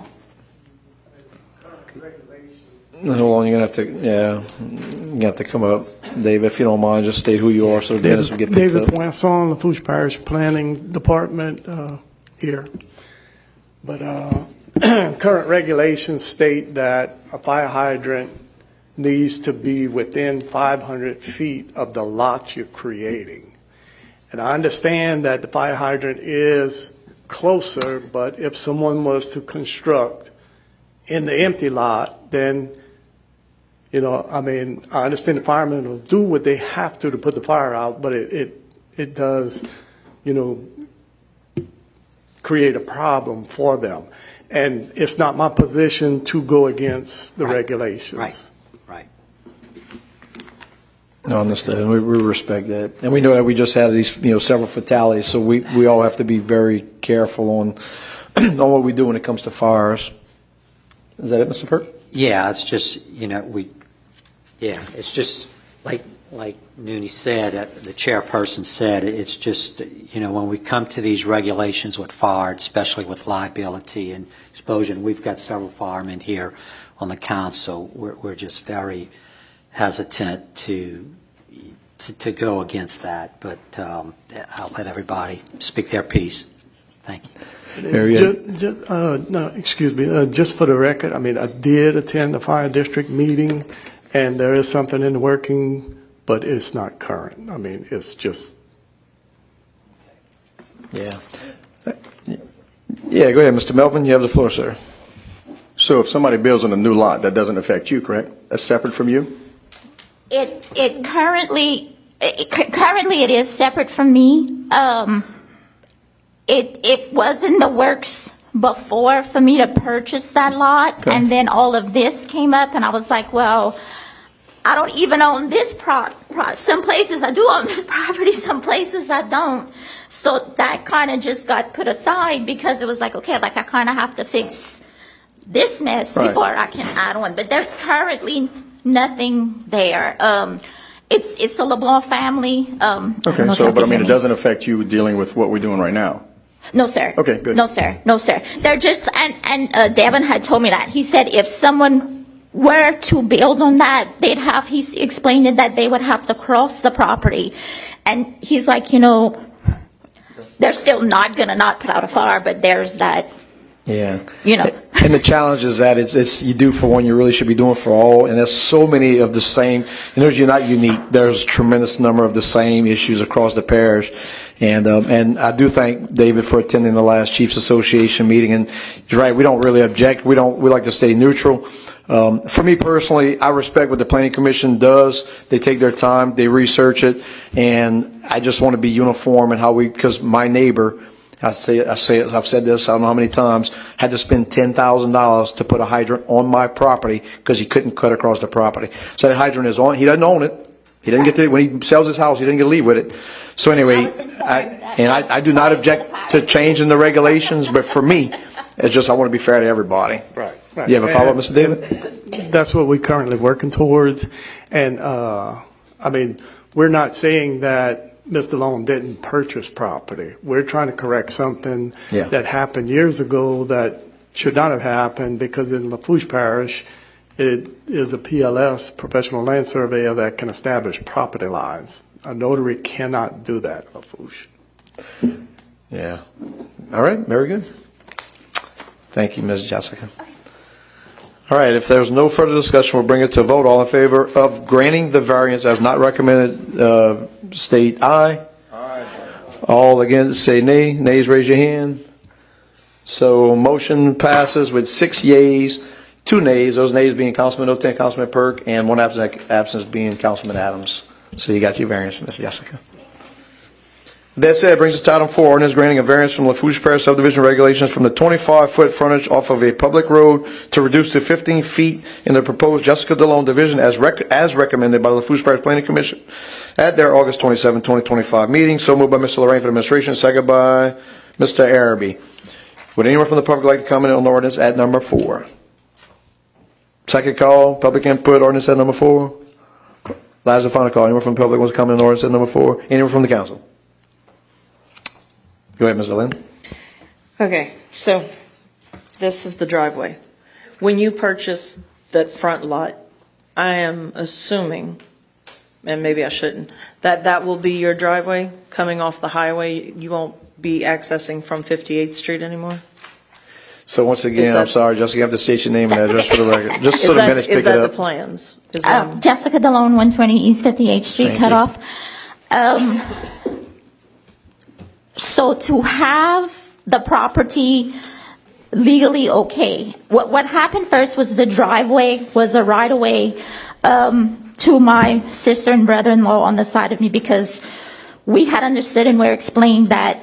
Hold on, you're going to have to come up. Dave, if you don't mind, just state who you are so Dennis will get picked David up. Poisson, Lafourche Parish Planning Department here. But current regulations state that a fire hydrant needs to be within 500 feet of the lot you're creating. And I understand that the fire hydrant is closer, but if someone was to construct in the empty lot, then I understand the firemen will do what they have to put the fire out, but it does, create a problem for them. And it's not my position to go against the regulations. Right. No, understood. We respect that. And we know that we just had these, several fatalities, so we all have to be very careful on what we do when it comes to fires. Is that it, Mr. Perk? Yeah, it's just, it's just like Nooney said, the chairperson said, it's just, when we come to these regulations with fire, especially with liability and explosion, we've got several firemen here on the council. We're just very hesitant to go against that, but I'll let everybody speak their piece. Thank you. Just for the record, I did attend the fire district meeting, and there is something in the working, but it's not current. It's just. Yeah. Yeah, go ahead, Mr. Melvin. You have the floor, sir. So if somebody builds on a new lot, that doesn't affect you, correct? That's separate from you? it currently it is separate from me. It was in the works before for me to purchase that lot, and then all of this came up, and I was like, well, I don't even own this some places I do own this property, some places I don't. So that kind of just got put aside because it was like, okay, like I kind of have to fix this mess Right. before I can add on. But there's currently nothing there. It's the LeBlanc family. Okay, so, but I mean, it doesn't affect you dealing with what we're doing right now? No, sir. Okay, good. No, sir. No, sir. They're just, and Devin had told me that. He said if someone were to build on that, he explained it that they would have to cross the property. And he's like, they're still not going to not put out a fire, but there's that. Yeah. And the challenge is that it's you do for one, you really should be doing for all. And there's so many of the same, you're not unique. There's a tremendous number of the same issues across the parish. And I do thank David for attending the last Chiefs Association meeting. And he's right, we don't really object. We like to stay neutral. For me personally, I respect what the Planning Commission does. They take their time, they research it, and I just want to be uniform in how because my neighbor, I've said this, I don't know how many times, had to spend $10,000 to put a hydrant on my property because he couldn't cut across the property. So that hydrant is on, he doesn't own it. He didn't get to, when he sells his house, he didn't get to leave with it. So anyway, I do not object to changing the regulations, but for me, it's just I want to be fair to everybody. Right. You have a follow-up, Mr. David? That's what we're currently working towards. And, we're not saying that Mr. Long didn't purchase property. We're trying to correct something that happened years ago that should not have happened because in Lafourche Parish, it is a PLS, professional land surveyor, that can establish property lines. A notary cannot do that in Lafourche. Yeah. All right, very good. Thank you, Ms. Jessica. All right, if there's no further discussion, we'll bring it to a vote. All in favor of granting the variance as not recommended, state aye. Aye. All against, say nay. Nays, raise your hand. So motion passes with 6 yeas, 2 nays. Those nays being Councilman Oten, Councilman Perk, and 1 absence being Councilman Adams. So you got your variance, Ms. Jessica. That said, brings us to item 4, ordinance granting a variance from Lafourche Parish subdivision regulations from the 25-foot frontage off of a public road to reduce to 15 feet in the proposed Jessica DeLone division as recommended by the Lafourche Parish Planning Commission at their August 27, 2025 meeting. So moved by Mr. Lorraine for the administration, second by Mr. Araby. Would anyone from the public like to comment on the ordinance at number 4? Second call, public input, ordinance at number 4. Last and final call. Anyone from the public wants to comment on the ordinance at number 4? Anyone from the council? Go ahead, Ms. Lynn. Okay, so this is the driveway. When you purchase that front lot, I am assuming, and maybe I shouldn't, that will be your driveway coming off the highway. You won't be accessing from 58th Street anymore? So once again, I'm sorry, Jessica, you have to state your name and address for the record. Just so the minutes pick it up. Is that the plans? Jessica DeLone, 120 East 58th Street, cutoff. So to have the property legally okay, what happened first was the driveway was a right-of-way to my sister and brother-in-law on the side of me because we had understood and were explained that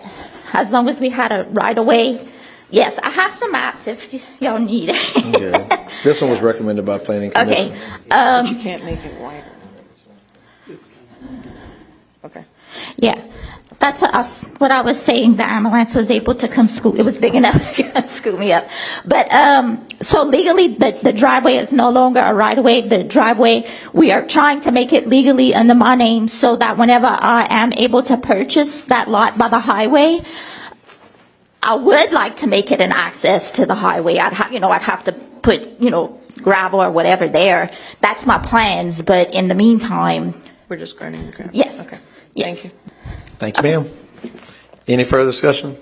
as long as we had a right-of-way, yes, I have some maps if y'all need it. Okay. This one was recommended by Planning Commission. Okay. But you can't make it wider. Okay. Yeah. That's what I was saying. The ambulance was able to come scoot. It was big enough to scoot me up. But so legally, the driveway is no longer a right-of-way. The driveway, we are trying to make it legally under my name so that whenever I am able to purchase that lot by the highway, I would like to make it an access to the highway. I'd have to put, gravel or whatever there. That's my plans. But in the meantime, we're just granting the gravel. Yes. Okay. Yes. Thank you. Thank you, ma'am. Any further discussion?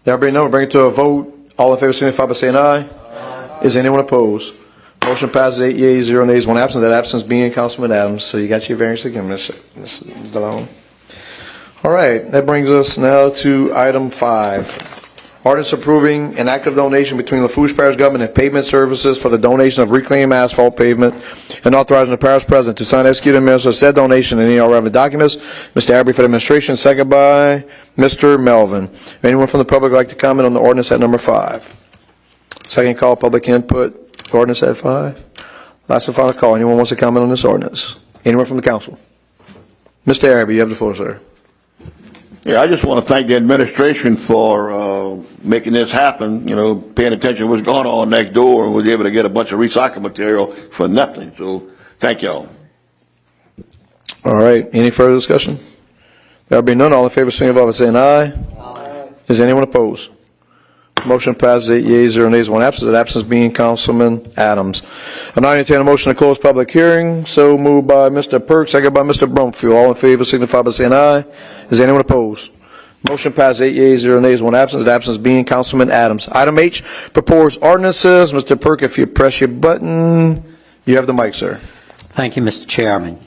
There being none, we'll bring it to a vote. All in favor signify by saying aye. Aye. Is anyone opposed? Motion passes 8 yeas, 0 nays, 1 absent. That absence being Councilman Adams. So you got your variance again, Ms. DeLone. All right, that brings us now to item 5. Ordinance approving an act of donation between Lafourche Parish Government and Pavement Services for the donation of reclaimed asphalt pavement and authorizing the parish president to sign, execute, and administer said donation and any all relevant documents. Mr. Abbey for the administration, second by Mr. Melvin. Anyone from the public like to comment on the ordinance at number 5? Second call, public input, ordinance at 5. Last and final call. Anyone wants to comment on this ordinance? Anyone from the council? Mr. Araby, you have the floor, sir. Yeah, I just want to thank the administration for making this happen, paying attention to what's going on next door, and was able to get a bunch of recycled material for nothing. So thank y'all. All right. Any further discussion? There be none. All in favor, signify by saying aye. Aye. Is anyone opposed? Motion passes 8 yeas, 0 nays, 1 absent. That absence being Councilman Adams. I now entertain a motion to close public hearing. So moved by Mr. Perk, second by Mr. Brumfield. All in favor, signify by saying aye. Is anyone opposed? Motion passes 8 yeas, 0 nays, 1 absent. That absence being Councilman Adams. Item H, proposed ordinances. Mr. Perk, if you press your button, you have the mic, sir. Thank you, Mr. Chairman.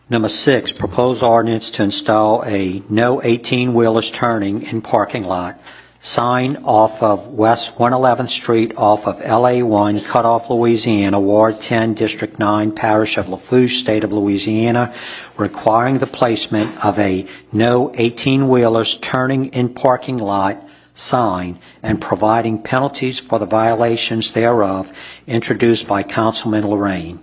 Number 6, proposed ordinance to install a no 18-wheelers turning in parking lot sign off of West 111th Street off of LA1, Cutoff, Louisiana, Ward 10, District 9, Parish of Lafourche, State of Louisiana, requiring the placement of a no 18-wheelers turning in parking lot sign and providing penalties for the violations thereof, introduced by Councilman Lorraine.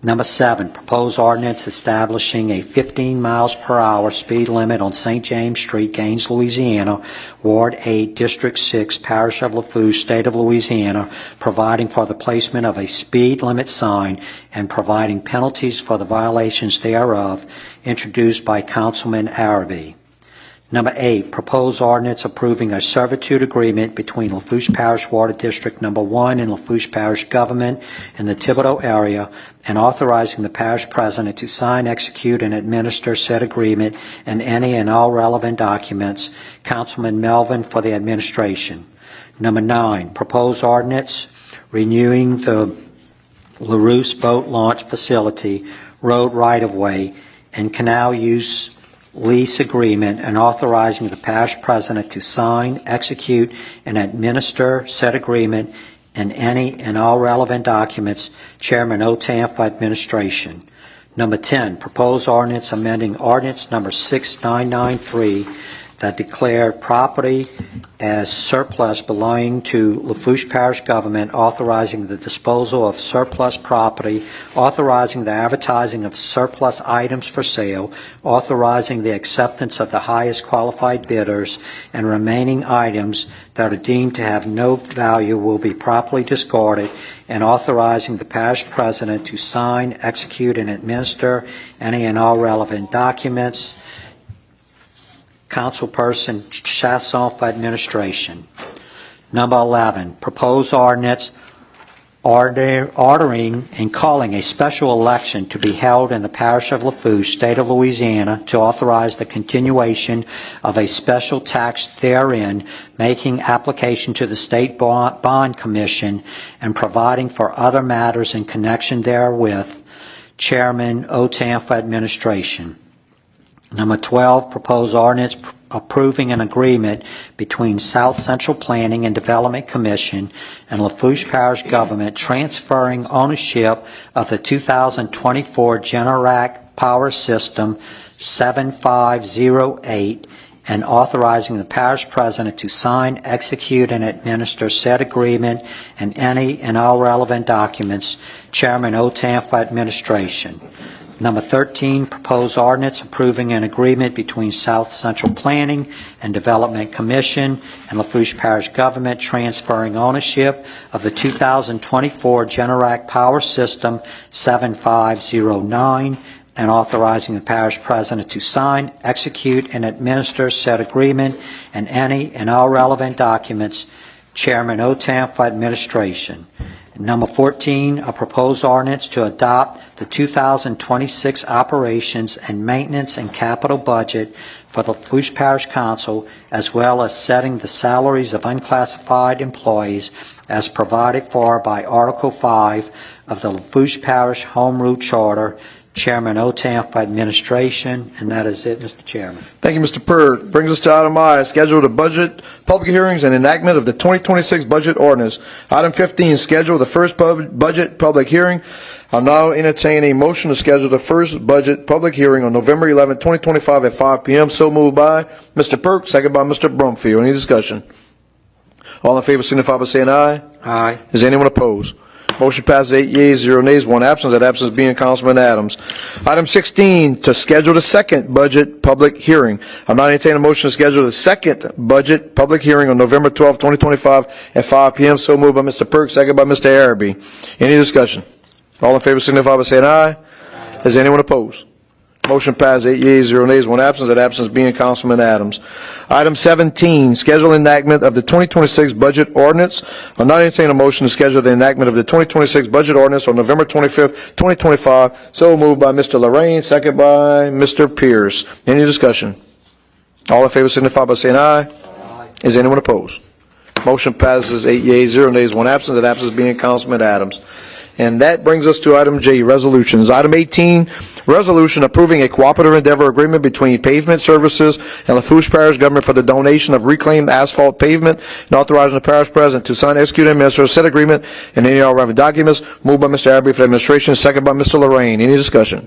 Number 7, proposed ordinance establishing a 15 miles per hour speed limit on St. James Street, Gaines, Louisiana, Ward 8, District 6, Parish of Lafourche, State of Louisiana, providing for the placement of a speed limit sign and providing penalties for the violations thereof, introduced by Councilman Araby. Number 8, proposed ordinance approving a servitude agreement between Lafourche Parish Water District Number 1 and Lafourche Parish Government in the Thibodaux area, and authorizing the parish president to sign, execute, and administer said agreement and any and all relevant documents. Councilman Melvin for the administration. Number 9, proposed ordinance renewing the LaRousse Boat Launch Facility road right-of-way and canal use lease agreement and authorizing the parish president to sign, execute, and administer said agreement and any and all relevant documents. Chairman Otam for administration. Number 10, proposed ordinance amending ordinance number 6993 that declared property as surplus belonging to Lafourche Parish government, authorizing the disposal of surplus property, authorizing the advertising of surplus items for sale, authorizing the acceptance of the highest qualified bidders, and remaining items that are deemed to have no value will be properly discarded, and authorizing the parish president to sign, execute, and administer any and all relevant documents. Councilperson Chasson for administration. Number 11, proposed ordinance ordering and calling a special election to be held in the parish of Lafourche, State of Louisiana, to authorize the continuation of a special tax therein, making application to the State Bond Commission, and providing for other matters in connection therewith. Chairman Otam for administration. Number 12, proposed ordinance approving an agreement between South Central Planning and Development Commission and Lafourche Parish Government transferring ownership of the 2024 Generac Power System 7508 and authorizing the parish president to sign, execute, and administer said agreement and any and all relevant documents. Chairman Otam for administration. Number 13, proposed ordinance approving an agreement between South Central Planning and Development Commission and Lafourche Parish Government transferring ownership of the 2024 Generac Power System 7509 and authorizing the parish president to sign, execute, and administer said agreement and any and all relevant documents. Chairman Otam for administration. Number 14, a proposed ordinance to adopt the 2026 operations and maintenance and capital budget for the Lafourche Parish Council, as well as setting the salaries of unclassified employees as provided for by Article 5 of the Lafourche Parish Home Rule Charter. Chairman Otam for administration, and that is it, Mr. Chairman. Thank you, Mr. Purd. Brings us to item I, schedule the budget, public hearings, and enactment of the 2026 budget ordinance. Item 15, schedule the first budget public hearing. I'll now entertain a motion to schedule the first budget public hearing on November 11, 2025 at 5 p.m. So moved by Mr. Perk, second by Mr. Brumfield. Any discussion? All in favor signify by saying aye. Aye. Is anyone opposed? Motion passes 8 yeas, 0 nays, 1 absence. That absence being Councilman Adams. Item 16, to schedule the second budget public hearing. I'm not entertaining a motion to schedule the second budget public hearing on November 12, 2025 at 5 p.m. So moved by Mr. Perk, second by Mr. Araby. Any discussion? All in favor signify by saying aye. Is anyone opposed? Motion passes 8 yeas, 0 nays, 1 absence. That absence being Councilman Adams. Item 17, schedule enactment of the 2026 budget ordinance. I'm not entertaining a motion to schedule the enactment of the 2026 budget ordinance on November 25th, 2025. So moved by Mr. Lorraine, second by Mr. Pierce. Any discussion? All in favor signify by saying aye. Is anyone opposed? Motion passes 8 yeas, 0 nays, 1 absence. That absence being Councilman Adams. And that brings us to item J, resolutions. Item 18, resolution approving a cooperative endeavor agreement between Pavement Services and Lafourche Parish government for the donation of reclaimed asphalt pavement and authorizing the parish president to sign, execute, and administer said agreement and any all relevant documents. Moved by Mr. Araby for the administration, second by Mr. Lorraine. Any discussion?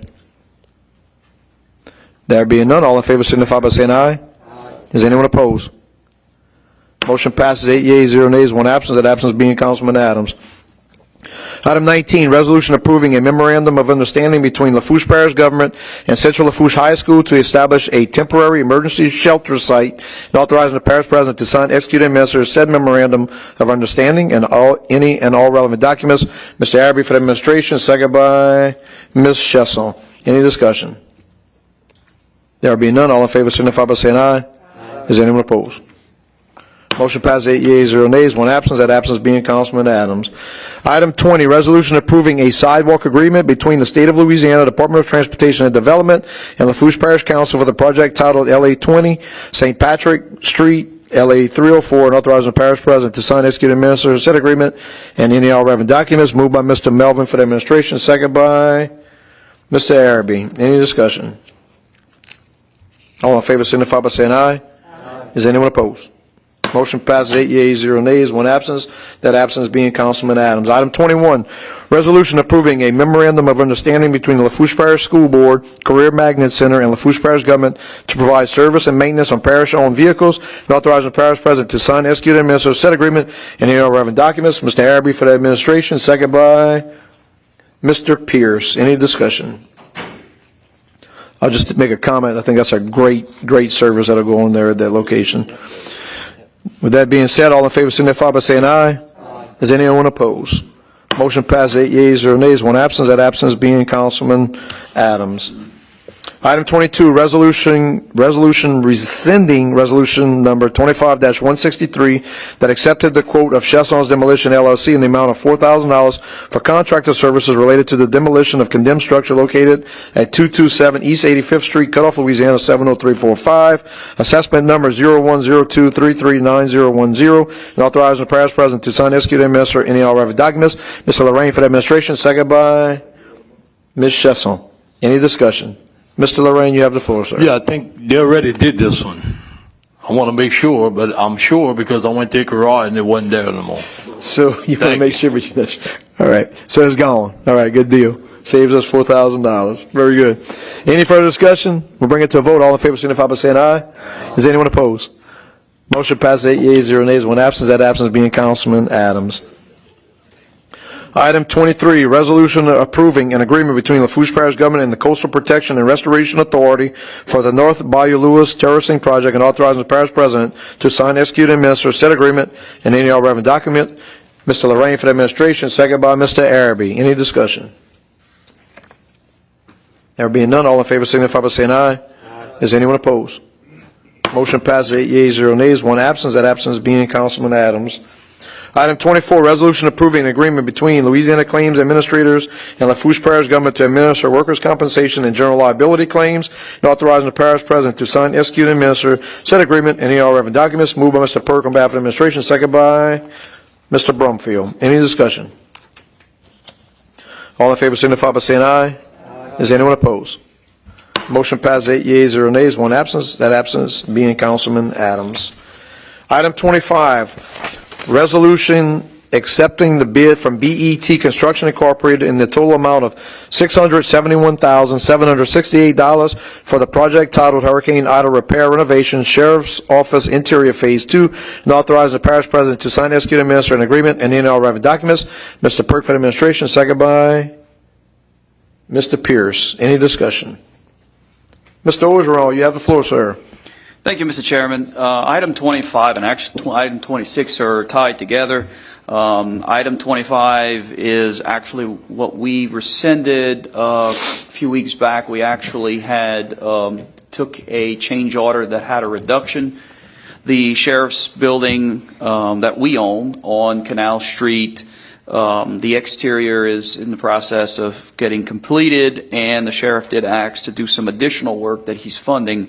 There being none, all in favor signify by saying aye. Is anyone opposed? Motion passes 8 yeas, 0 nays, 1 absence. That absence being Councilman Adams. Item 19, resolution approving a memorandum of understanding between Lafourche Parish government and Central Lafourche High School to establish a temporary emergency shelter site and authorizing the parish president to sign, execute, and administer said memorandum of understanding and any and all relevant documents. Mr. Araby for the administration, second by Ms. Chesson. Any discussion? There being none, all in favor signify by saying aye. Is anyone opposed? Motion passes 8 yeas, 0 nays, 1 absence. That absence being Councilman Adams. Item 20, resolution approving a sidewalk agreement between the State of Louisiana Department of Transportation and Development and Lafourche Parish Council for the project titled LA 20, St. Patrick Street, LA 304, and authorizing the parish president to sign, execute, and administer said agreement and any all relevant documents. Moved by Mr. Melvin for the administration, second by Mr. Araby. Any discussion? All in favor signify by saying aye. Is anyone opposed? Motion passes 8 yeas, 0 nays, 1 absence. That absence being Councilman Adams. Item 21, resolution approving a memorandum of understanding between the Lafourche Parish School Board, Career Magnet Center, and Lafourche Parish government to provide service and maintenance on parish-owned vehicles and authorizing the parish president to sign, execute, and administer said agreement and any relevant documents. Mr. Araby for the administration, second by Mr. Pierce. Any discussion? I'll just make a comment. I think that's a great service that'll go on there at that location. With that being said, all in favor signify by saying aye. Is anyone opposed? Motion passes 8 yeas, 0 nays, 1 absence. That absence being Councilman Adams. Item 22, resolution rescinding resolution number 25-163 that accepted the quote of Chesson's Demolition LLC in the amount of $4,000 for contractor services related to the demolition of condemned structure located at 227 East 85th Street, Cutoff, Louisiana 70345, assessment number 0102339010, and authorizing the parish president to sign, execute, and administer any all relevant documents. Mr. Lorraine for the administration, second by Ms. Chesson. Any discussion? Mr. Lorraine, you have the floor, sir. Yeah, I think they already did this one. I want to make sure, but I'm sure because I went to Icarra and it wasn't there anymore. So you want to make sure, but you all right. So it's gone. All right, good deal. Saves us $4,000. Very good. Any further discussion? We'll bring it to a vote. All in favor signify by saying aye. Is anyone opposed? Motion passes 8 yeas, 0 nays, 1 absence. That absence being Councilman Adams. Item 23, resolution approving an agreement between Lafourche Parish government and the Coastal Protection and Restoration Authority for the North Bayou Lewis Terracing Project and authorizing the parish president to sign, execute, and administer said agreement and any all relevant document. Mr. Lorraine for the administration, second by Mr. Araby. Any discussion? There being none, all in favor signify by saying aye. Is anyone opposed? Motion passes 8 yeas, 0 nays, 1 absence. That absence being Councilman Adams. Item 24, resolution approving an agreement between Louisiana Claims Administrators and Lafourche Parish government to administer workers' compensation and general liability claims and authorizing the parish president to sign, execute, and administer said agreement and any all relevant documents. Moved by Mr. Perk on behalf of the administration, second by Mr. Brumfield. Any discussion? All in favor signify by saying aye. Is anyone opposed? Motion passes 8 yeas, 0 nays, 1 absence. That absence being Councilman Adams. Item 25, resolution accepting the bid from BET Construction Incorporated in the total amount of $671,768 for the project titled Hurricane Ida Repair Renovation, Sheriff's Office Interior Phase 2, and authorizing the parish president to sign, execute, and administer an agreement and any all relevant documents. Mr. Perk for the administration, second by Mr. Pierce. Any discussion? Mr. Ogeron, you have the floor, sir. Thank you, Mr. Chairman. Item 25 and actually item 26 are tied together. Item 25 is actually what we rescinded a few weeks back. We actually had took a change order that had a reduction. The sheriff's building that we own on Canal Street, the exterior is in the process of getting completed, and the sheriff did ask to do some additional work that he's funding.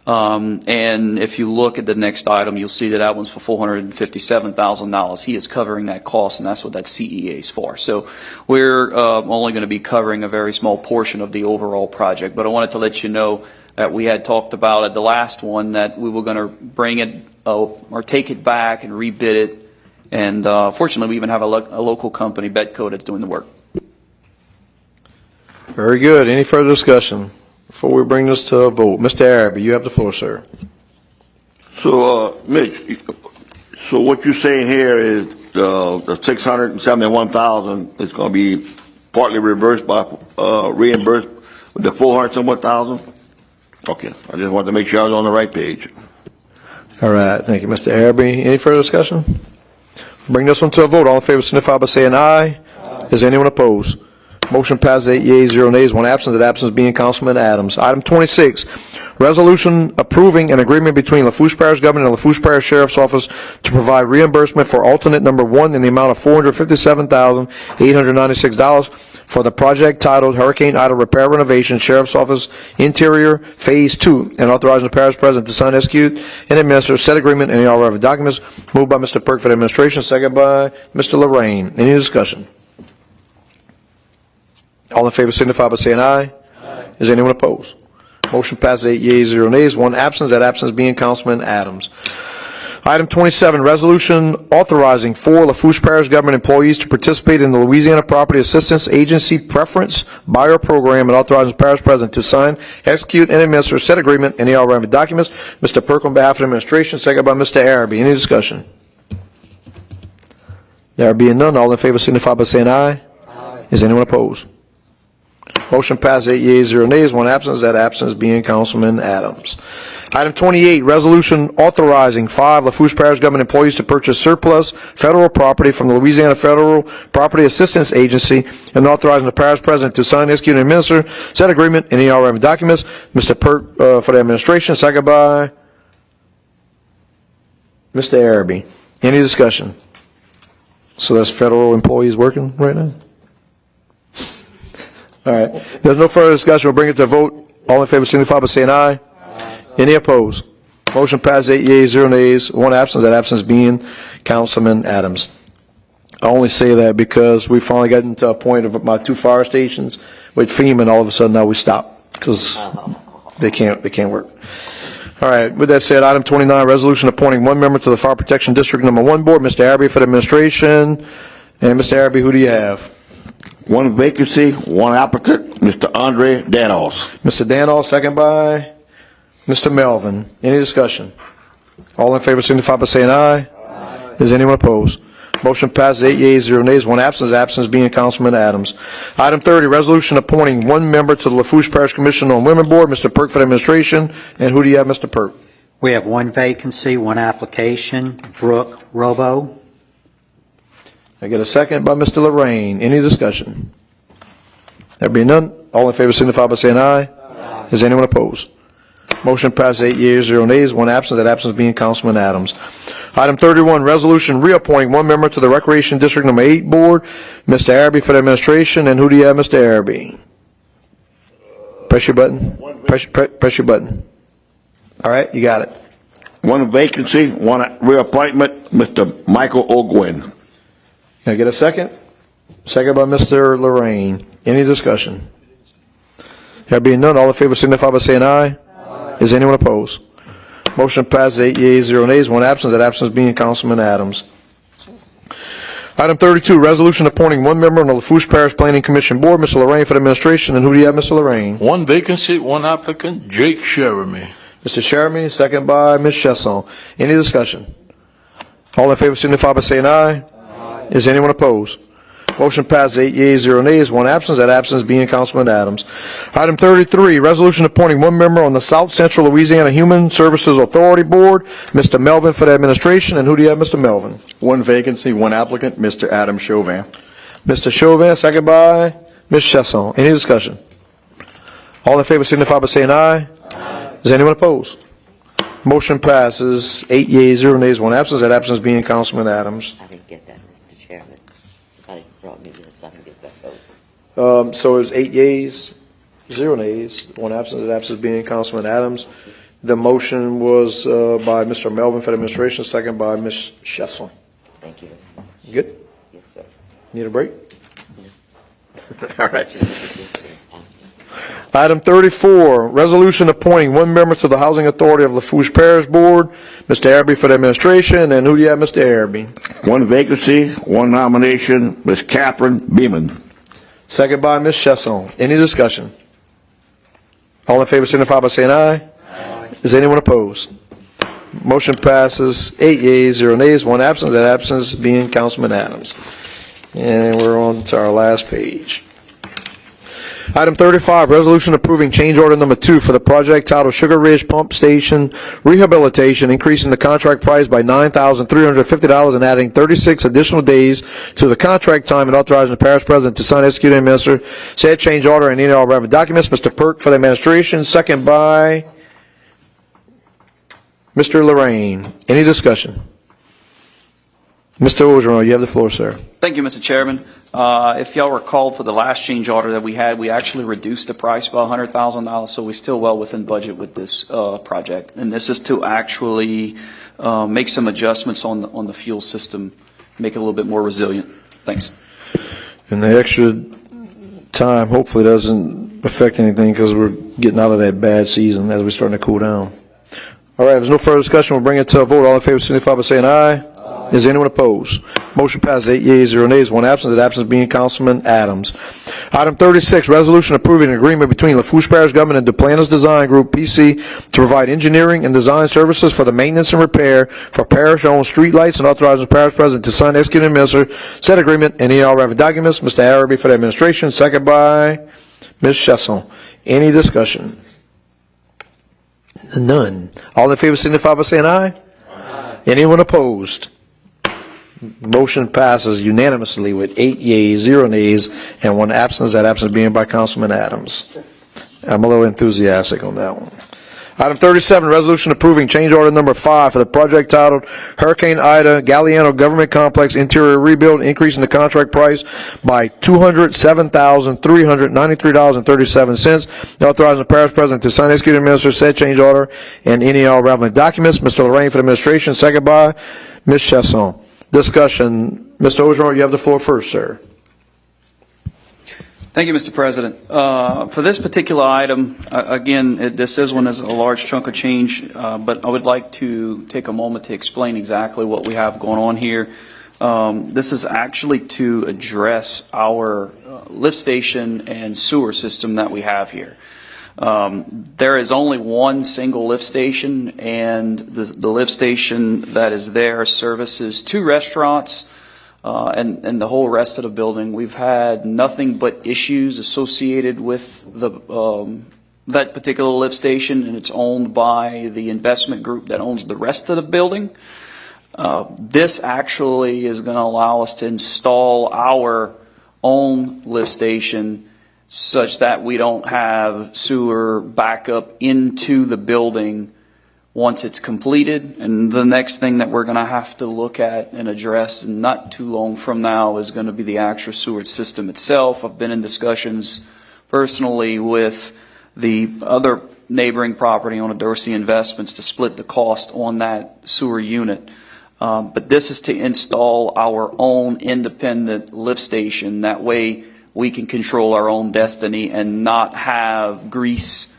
And if you look at the next item, you'll see that one's for $457,000. He is covering that cost, and that's what that CEA is for. So we're only going to be covering a very small portion of the overall project. But I wanted to let you know that we had talked about at the last one that we were going to bring it or take it back and rebid it. And fortunately, we even have a local company, Betco, that's doing the work. Very good. Any further discussion before we bring this to a vote? Mr. Araby, you have the floor, sir. So, Mitch, so what you're saying here is the $671,000 is going to be partly reimbursed with the $400-somewhat-thousand? Okay, I just wanted to make sure I was on the right page. All right, thank you, Mr. Araby. Any further discussion? Bring this one to a vote. All in favor signify by saying aye. Is anyone opposed? Motion passes 8 yeas, 0 nays, 1 absence. That absence being Councilman Adams. Item 26, resolution approving an agreement between Lafourche Parish Government and Lafourche Parish Sheriff's Office to provide reimbursement for alternate number 1 in the amount of $457,896 for the project titled Hurricane Ida Repair Renovation, Sheriff's Office Interior Phase 2, and authorizing the parish president to sign, execute, and administer said agreement and any all relevant documents. Moved by Mr. Perk for the administration, second by Mr. Lorraine. Any discussion? All in favor signify by saying aye. Is anyone opposed? Motion passes 8 yeas, 0 nays, 1 absence. That absence being Councilman Adams. Item 27, resolution authorizing 4 Lafourche Parish government employees to participate in the Louisiana Property Assistance Agency Preference Buyer Program and authorizing the parish president to sign, execute, and administer said agreement and the all relevant documents. Mr. Perk on behalf of the administration, second by Mr. Araby. Any discussion? There being none, all in favor signify by saying aye. Is anyone opposed? Motion passes 8 yeas, 0 nays, 1 absence. That absence being Councilman Adams. Item 28, resolution authorizing 5 Lafourche Parish government employees to purchase surplus federal property from the Louisiana Federal Property Assistance Agency and authorizing the parish president to sign, execute, and administer said agreement and any all relevant documents. Mr. Perk for the administration, second by Mr. Araby. Any discussion? So that's federal employees working right now? All right. There's no further discussion. We'll bring it to a vote. All in favor signify by saying aye. Any opposed? Motion passes 8 yeas, 0 nays, 1 absence. That absence being Councilman Adams. I only say that because we finally gotten to a point of about 2 fire stations with FEMA, and all of a sudden now we stop because they can't work. All right. With that said, item 29, resolution appointing 1 member to the Fire Protection District Number 1 Board. Mr. Araby for the administration. And Mr. Araby, who do you have? 1 vacancy, 1 applicant, Mr. Andre Danos. Mr. Danos, second by Mr. Melvin. Any discussion? All in favor signify by saying aye. Is anyone opposed? Motion passes 8 yeas, 0 nays, 1 absence. Absence being Councilman Adams. Item 30, resolution appointing 1 member to the Lafourche Parish Commission on Women Board. Mr. Perk for the administration. And who do you have, Mr. Perk? We have 1 vacancy, 1 application, Brooke Robo. I get a second by Mr. Lorraine. Any discussion? There being none, all in favor signify by saying aye. Is anyone opposed? Motion passes 8 yeas, 0 nays, 1 absence. That absence being Councilman Adams. Item 31, resolution reappointing 1 member to the Recreation District Number 8 Board. Mr. Araby for the administration. And who do you have, Mr. Araby? Press your button. Press your button. All right, you got it. 1 vacancy, 1 reappointment, Mr. Michael O'Gwen. Can I get a second? Second by Mr. Lorraine. Any discussion? There being none, all in favor signify by saying aye. Is anyone opposed? Motion passes 8 yeas, 0 nays, 1 absence. That absence being Councilman Adams. Item 32, resolution appointing one member on the Lafourche Parish Planning Commission Board, Mr. Lorraine for the administration. And who do you have, Mr. Lorraine? One vacancy, one applicant, Jake Sheremy. Mr. Sheremy, second by Ms. Chesson. Any discussion? All in favor signify by saying aye. Aye. Is anyone opposed? Motion passes 8 yeas, 0 nays, 1 absence. That absence being Councilman Adams. Item 33, resolution appointing one member on the South Central Louisiana Human Services Authority Board, Mr. Melvin for the administration. And who do you have, Mr. Melvin? One vacancy, one applicant, Mr. Adam Chauvin. Mr. Chauvin, second by Ms. Chesson. Any discussion? All in favor signify by saying aye. Aye. Is anyone opposed? Motion passes 8 yeas, 0 nays, 1 absence. That absence being Councilman Adams. I didn't get that, Mr. Chairman. Somebody brought me this. I didn't get that vote. So it was 8 yeas, 0 nays, 1 absence. That absence being Councilman Adams. The motion was by Mr. Melvin for the administration, second by Ms. Chesson. Thank you. Good? Yes, sir. Need a break? All right. Item 34, resolution appointing one member to the Housing Authority of Lafourche Parish Board, Mr. Araby for the administration. And who do you have, Mr. Araby? One vacancy, one nomination, Ms. Catherine Beeman. Second by Ms. Chesson. Any discussion? All in favor signify by saying aye. Aye. Is anyone opposed? Motion passes 8 yeas, 0 nays, 1 absence. That absence being Councilman Adams. And we're on to our last page. Item 35, resolution approving change order number 2 for the project titled Sugar Ridge Pump Station Rehabilitation, increasing the contract price by $9,350 and adding 36 additional days to the contract time, and authorizing the parish president to sign, execute, and administer said change order and any all relevant documents. Mr. Perk for the administration, second by Mr. Lorraine. Any discussion? Mr. Ogeron, you have the floor, sir. Thank you, Mr. Chairman. If y'all recall, for the last change order that we had, we actually reduced the price by $100,000, so we're still well within budget with this project. And this is to actually make some adjustments on the fuel system, make it a little bit more resilient. Thanks. And the extra time hopefully doesn't affect anything because we're getting out of that bad season as we're starting to cool down. All right, if there's no further discussion, we'll bring it to a vote. All in favor signify by saying aye. Aye. Is anyone opposed? Motion passes 8 yeas, 0 nays, 1 absence. The absence being Councilman Adams. Item 36, resolution approving an agreement between Lafourche Parish Government and Duplantis Design Group, PC, to provide engineering and design services for the maintenance and repair for parish-owned streetlights, and authorizing the parish president to sign, execute, and administer said agreement and any all relevant documents. Mr. Araby for the administration, second by Ms. Chesson. Any discussion? None. All in favor signify by saying aye. Aye. Anyone opposed? Motion passes unanimously with 8 yeas, 0 nays, and 1 absence. That absence being by Councilman Adams. I'm a little enthusiastic on that one. Item 37, resolution approving change order number 5 for the project titled Hurricane Ida Galliano Government Complex Interior Rebuild, increasing the contract price by $207,393.37. Authorizing the parish president to sign, execute, and administer said change order and any all relevant documents. Mr. Lorraine for the administration, second by Ms. Chesson. Discussion. Mr. Ogeron, you have the floor first, sir. Thank you, Mr. President. For this particular item, again, this is one is a large chunk of change, but I would like to take a moment to explain exactly what we have going on here. This is actually to address our lift station and sewer system that we have here. There is only one single lift station, and the lift station that is there services 2 restaurants, and the whole rest of the building. We've had nothing but issues associated with that particular lift station, and it's owned by the investment group that owns the rest of the building. This actually is going to allow us to install our own lift station such that we don't have sewer backup into the building once it's completed. And the next thing that we're going to have to look at and address, and not too long from now, is going to be the actual sewer system itself. I've been in discussions personally with the other neighboring property owner, Dorsey Investments, to split the cost on that sewer unit. But this is to install our own independent lift station. That way we can control our own destiny and not have grease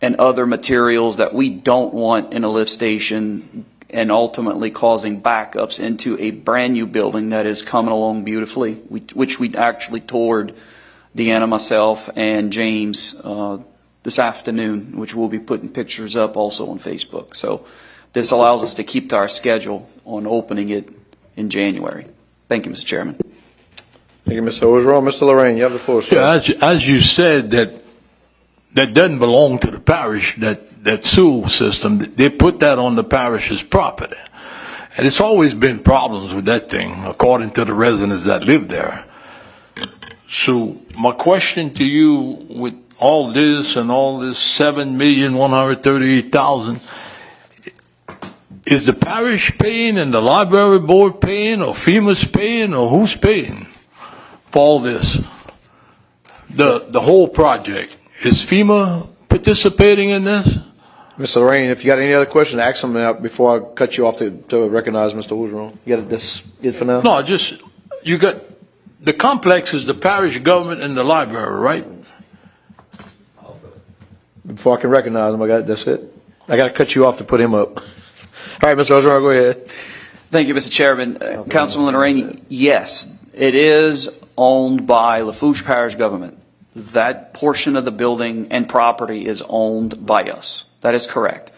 and other materials that we don't want in a lift station and ultimately causing backups into a brand-new building that is coming along beautifully, which we actually toured, Deanna, myself, and James this afternoon, which we'll be putting pictures up also on Facebook. So this allows us to keep to our schedule on opening it in January. Thank you, Mr. Chairman. Thank you, Mr. Ogeron. Mr. Lorraine, you have the floor, sir. Yeah, as you said, that doesn't belong to the parish, that sewer system. They put that on the parish's property. And it's always been problems with that thing, according to the residents that live there. So my question to you, with all this and all this 7,138,000, is the parish paying and the library board paying, or FEMA's paying, or who's paying for all this? The whole project. Is FEMA participating in this? Mr. Lorraine, if you got any other questions, ask them before I cut you off to recognize Mr. Ogeron. You got this it for now? No, you got, the complex is the parish government and the library, right? Before I can recognize him, that's it. I got to cut you off to put him up. All right, Mr. Ogeron, go ahead. Thank you, Mr. Chairman. Councilman Lorraine, yes, it is owned by Lafourche Parish government. That portion of the building and property is owned by us. That is correct.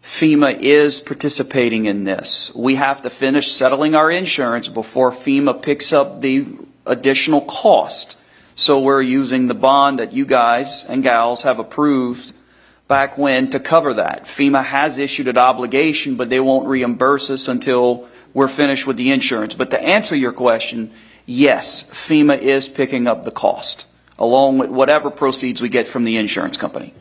FEMA is participating in this. We have to finish settling our insurance before FEMA picks up the additional cost. So we're using the bond that you guys and gals have approved back when to cover that. FEMA has issued an obligation, but they won't reimburse us until we're finished with the insurance. But to answer your question, yes, FEMA is picking up the cost, along with whatever proceeds we get from the insurance company.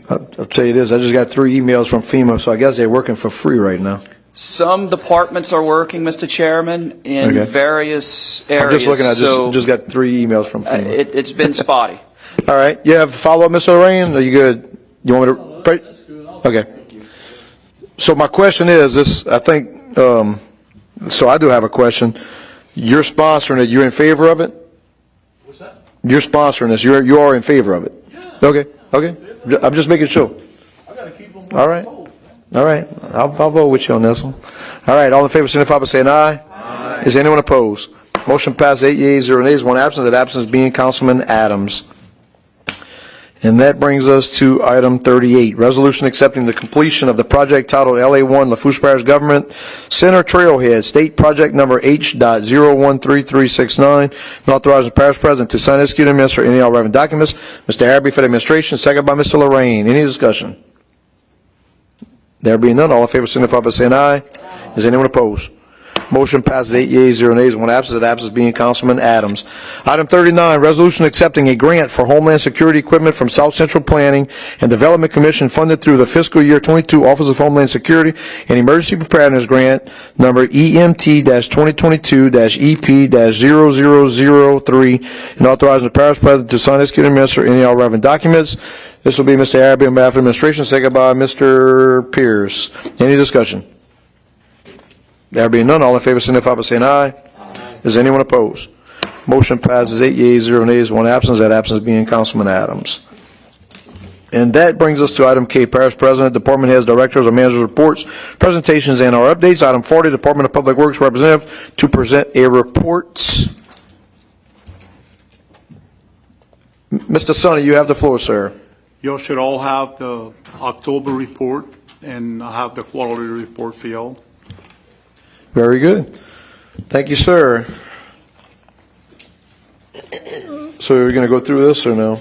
I'll tell you this, I just got 3 emails from FEMA, so I guess they're working for free right now. Some departments are working, Mr. Chairman, in various areas. I'm just looking, I just got 3 emails from FEMA. It's been spotty. All right, you have a follow-up, Mr. Lorraine? Are you good? You want me to? That's good. Okay. So my question is, I think, so I do have a question. You're sponsoring it. You're in favor of it? What's that? You're sponsoring this. You are in favor of it? Yeah. Okay. I'm just making sure. I got to keep them. All right. All right. I'll vote with you on this one. All right. All in favor, signify by saying aye. Aye. Is anyone opposed? Motion passed 8 yeas, 0 nays, 1 absent. That absence being Councilman Adams. And that brings us to item 38, resolution accepting the completion of the project titled LA1 Lafourche Parish Government Center Trailhead, state project number H.013369, and authorizing the parish president to sign and execute and administer any all relevant documents. Mr. Araby for the administration, second by Mr. Lorraine. Any discussion? There being none, all in favor signify by saying aye. Is anyone opposed? Motion passes 8 yeas, 0 nays, 1 absent. That absence being Councilman Adams. Item 39, resolution accepting a grant for Homeland Security equipment from South Central Planning and Development Commission funded through the fiscal year 22 Office of Homeland Security and Emergency Preparedness Grant number EMT-2022-EP-0003 and authorizing the parish president to sign, execute, and administer any all relevant documents. This will be Mr. Araby on behalf of the administration, second by Mr. Pierce. Any discussion? There being none, all in favor signify by saying aye. Aye. Is anyone opposed? Motion passes 8 yeas, 0 nays, 1 absence. That absence being Councilman Adams. And that brings us to item K, Parish President, Department Heads, Directors, or Managers' Reports, Presentations, and our updates. Item 40, Department of Public Works Representative to present a report. Mr. Sonny, you have the floor, sir. You should all have the October report, and I have the quality report for y'all. Very good. Thank you, sir. So you're going to go through this or no?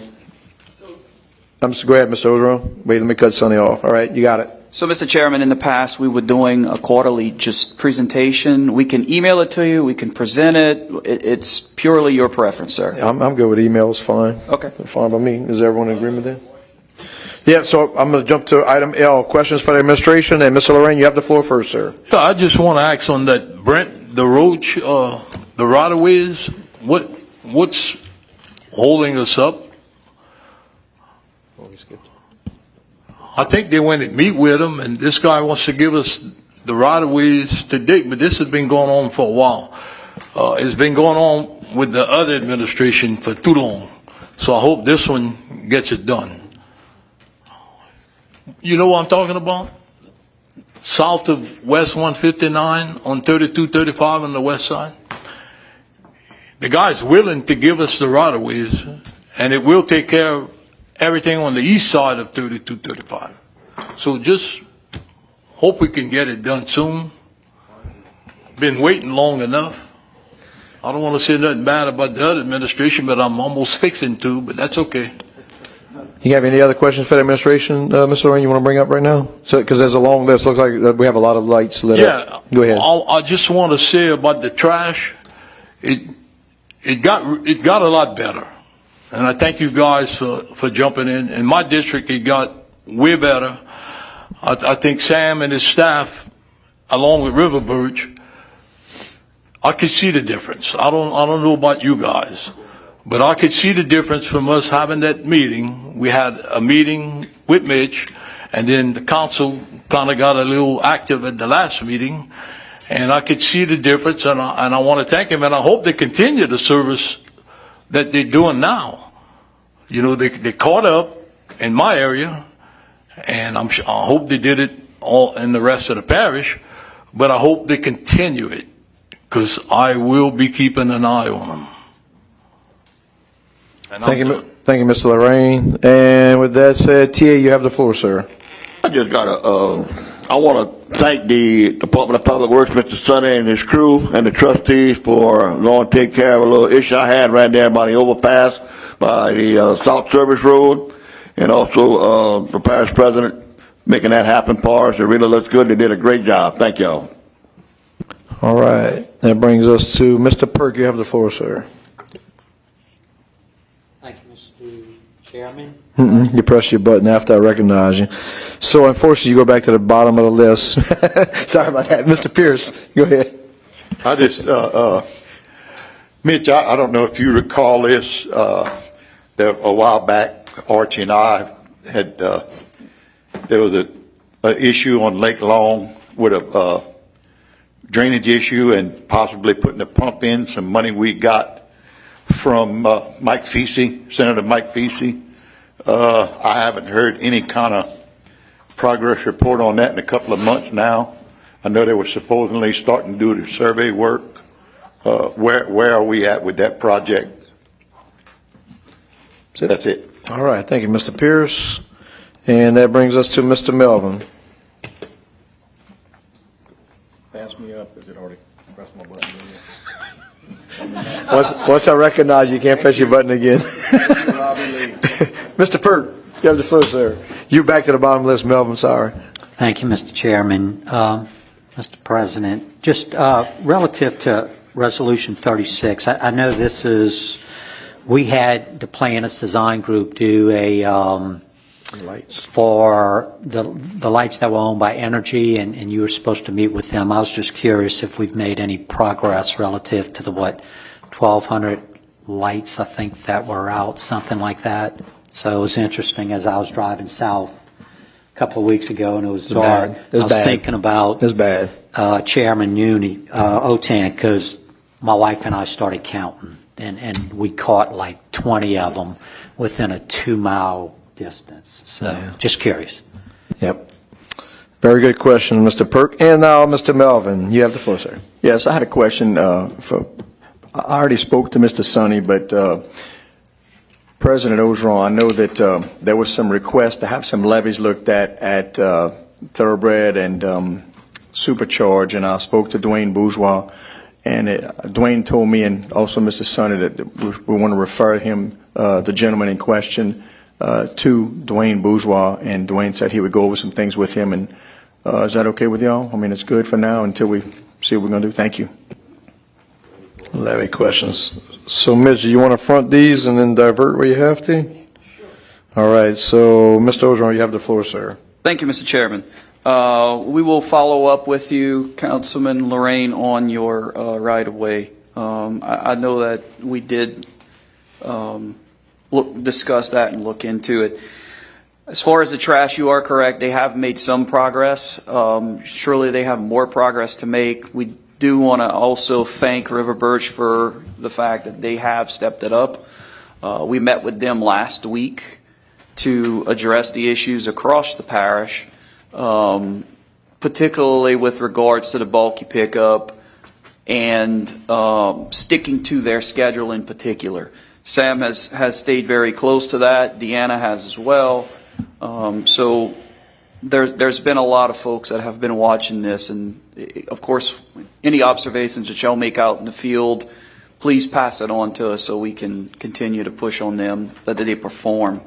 Go ahead, Mr. Ogeron. Wait, let me cut Sonny off. All right, you got it. So, Mr. Chairman, in the past, we were doing a quarterly just presentation. We can email it to you. We can present it. It's purely your preference, sir. I'm good with emails. Fine. Okay. Fine by me. Is everyone in agreement there? Yeah, so I'm going to jump to item L, questions for the administration. And Mr. Lorraine, you have the floor first, sir. Yeah, I just want to ask on that, Brent, the roach, the right-of-ways, what's holding us up? I think they went and meet with him, and this guy wants to give us the right-of-ways to dig, but this has been going on for a while. It's been going on with the other administration for too long, so I hope this one gets it done. You know what I'm talking about? South of West 159 on 3235 on the west side. The guy's willing to give us the right-of-ways, and it will take care of everything on the east side of 3235. So just hope we can get it done soon. Been waiting long enough. I don't want to say nothing bad about the other administration, but I'm almost fixing to, but that's okay. You have any other questions for the administration, Mr. Lorraine, you want to bring up right now? So, because there's a long list. Looks like we have a lot of lights lit up. Go ahead. I just want to say about the trash, it got a lot better. And I thank you guys for jumping in. In my district, it got way better. I think Sam and his staff, along with River Birch, I could see the difference. I don't know about you guys, but I could see the difference from us having that meeting. We had a meeting with Mitch, and then the council kind of got a little active at the last meeting, and I could see the difference, and I want to thank him, and I hope they continue the service that they're doing now. You know, they caught up in my area, and I hope they did it all in the rest of the parish, but I hope they continue it, because I will be keeping an eye on them. Thank you, Mr. Lorraine. And with that said, TA, you have the floor, sir. I just got I want to thank the Department of Public Works, Mr. Sonny and his crew, and the trustees for going to take care of a little issue I had right there by the overpass, by the South Service Road, and also the parish president making that happen for us. It really looks good. They did a great job. Thank y'all. All right. That brings us to Mr. Perk. You have the floor, sir. Thank you, Mr. Chairman. You press your button after I recognize you. So unfortunately, you go back to the bottom of the list. Sorry about that. Mr. Pierce, go ahead. I just, Mitch, I don't know if you recall this, that a while back, Archie and I had, there was an issue on Lake Long with a drainage issue and possibly putting a pump in, some money we got from Mike Feasey, Senator Mike Feasey. I haven't heard any kind of progress report on that in a couple of months now. I know they were supposedly starting to do the survey work. Where are we at with that project? That's it. All right. Thank you, Mr. Pierce. And that brings us to Mr. Melvin. Pass me up. Is it already pressed my button? Once I recognize you, can't press your button again. Mr. Perk, you have the floor, sir. You back to the bottom list, Melvin, sorry. Thank you, Mr. Chairman. Mr. President, just relative to Resolution 36, I know this is, we had the Planus Design Group do a, lights for the lights that were owned by Energy, and you were supposed to meet with them. I was just curious if we've made any progress relative to the, 1,200 lights, I think, that were out, something like that. So it was interesting as I was driving south a couple of weeks ago, and it was dark. I was thinking about Chairman Otan, because my wife and I started counting, and we caught like 20 of them within a 2-mile distance. So just curious. Yep. Very good question, Mr. Perk. And now, Mr. Melvin, you have the floor, sir. Yes, I had a question I already spoke to Mr. Sonny, but President Ogeron, I know that there was some request to have some levies looked at Thoroughbred and Supercharge, and I spoke to Dwayne Bourgeois, and Dwayne told me, and also Mr. Sonny, that we want to refer him, the gentleman in question, to Dwayne Bourgeois, and Dwayne said he would go over some things with him, and is that okay with y'all? I mean, it's good for now until we see what we're going to do. Thank you. Levy questions. So, Mitch, you want to front these and then divert where you have to? Sure. All right. So, Mr. Ogeron, you have the floor, sir. Thank you, Mr. Chairman. We will follow up with you, Councilman Lorraine, on your right-of-way. I know that we did discuss that and look into it. As far as the trash, you are correct. They have made some progress. Surely they have more progress to make. We do want to also thank River Birch for the fact that they have stepped it up. We met with them last week to address the issues across the parish, particularly with regards to the bulky pickup and sticking to their schedule in particular. Sam has stayed very close to that. Deanna has as well. So there's been a lot of folks that have been watching this, and of course, any observations that y'all make out in the field, please pass it on to us so we can continue to push on them that they perform.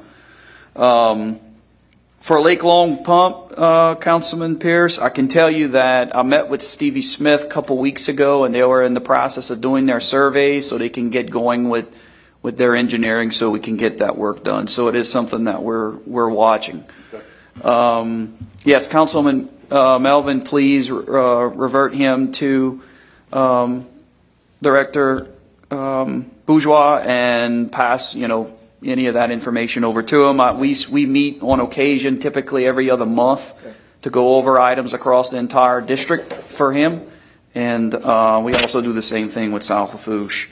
For Lake Long Pump, Councilman Pierce, I can tell you that I met with Stevie Smith a couple weeks ago, and they were in the process of doing their survey so they can get going with their engineering so we can get that work done. So it is something that we're watching. Yes, Councilman Melvin, please revert him to Director Bourgeois and pass, any of that information over to him. We meet on occasion, typically every other month, to go over items across the entire district for him. And we also do the same thing with South Lafourche.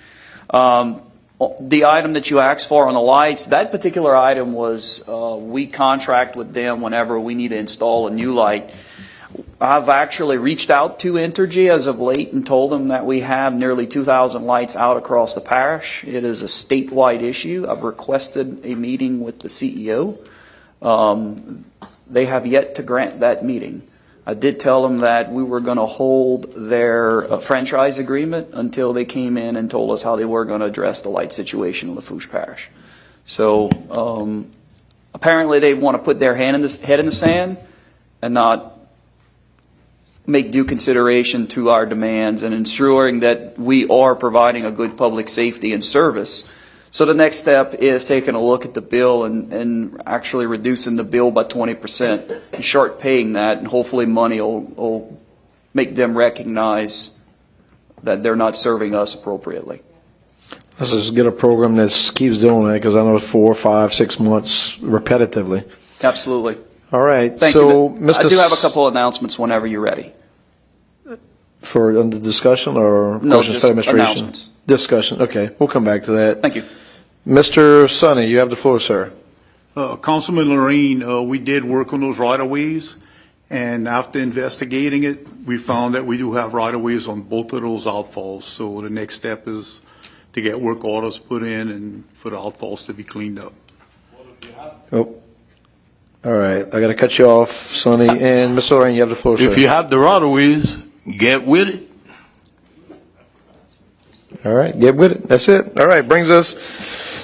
The item that you asked for on the lights, that particular item was we contract with them whenever we need to install a new light. I've actually reached out to Entergy as of late and told them that we have nearly 2,000 lights out across the parish. It is a statewide issue. I've requested a meeting with the CEO. They have yet to grant that meeting. I did tell them that we were going to hold their franchise agreement until they came in and told us how they were going to address the light situation in Lafourche Parish. So apparently they want to put their head in the sand and not make due consideration to our demands and ensuring that we are providing a good public safety and service. So the next step is taking a look at the bill and actually reducing the bill by 20% and short paying that, and hopefully money will make them recognize that they're not serving us appropriately. Let's just get a program that keeps doing that, because I know it's 4, 5, 6 months repetitively. Absolutely. All right. Thank so, you. Mr. I do have a couple of announcements whenever you're ready. For under discussion or No, questions just for administration? announcements. Discussion. Okay, we'll come back to that. Thank you. Mr. Sonny, you have the floor, sir. Councilman Lorraine, we did work on those right-of-ways, and after investigating it, we found that we do have right-of-ways on both of those outfalls. So the next step is to get work orders put in and for the outfalls to be cleaned up. Oh. All right, I got to cut you off, Sonny. And Mr. Lorraine, you have the floor, sir. If you have the right-of-ways, get with it. All right, get with it. That's it. All right, brings us.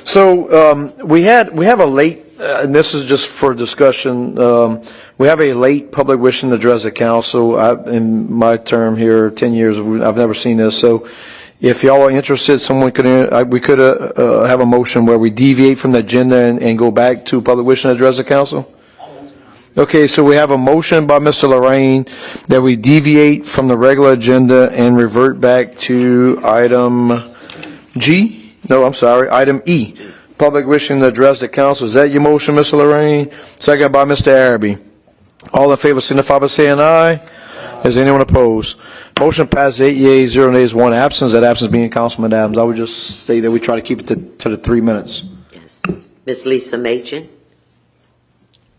So we have a late, and this is just for discussion. We have a late public wishing to address the council. In my term here, 10 years, I've never seen this. So if y'all are interested, we could have a motion where we deviate from the agenda and go back to public wishing to address the council. Okay, so we have a motion by Mr. Lorraine that we deviate from the regular agenda and revert back to item G? No, I'm sorry, item E. Public wishing to address the council. Is that your motion, Mr. Lorraine? Second by Mr. Araby. All in favor signify by saying aye. Is anyone opposed? Motion passes 8 yeas, 0 nays, 1 absence. That absence being Councilman Adams. I would just say that we try to keep it to the 3 minutes. Yes. Ms. Lisa Machen,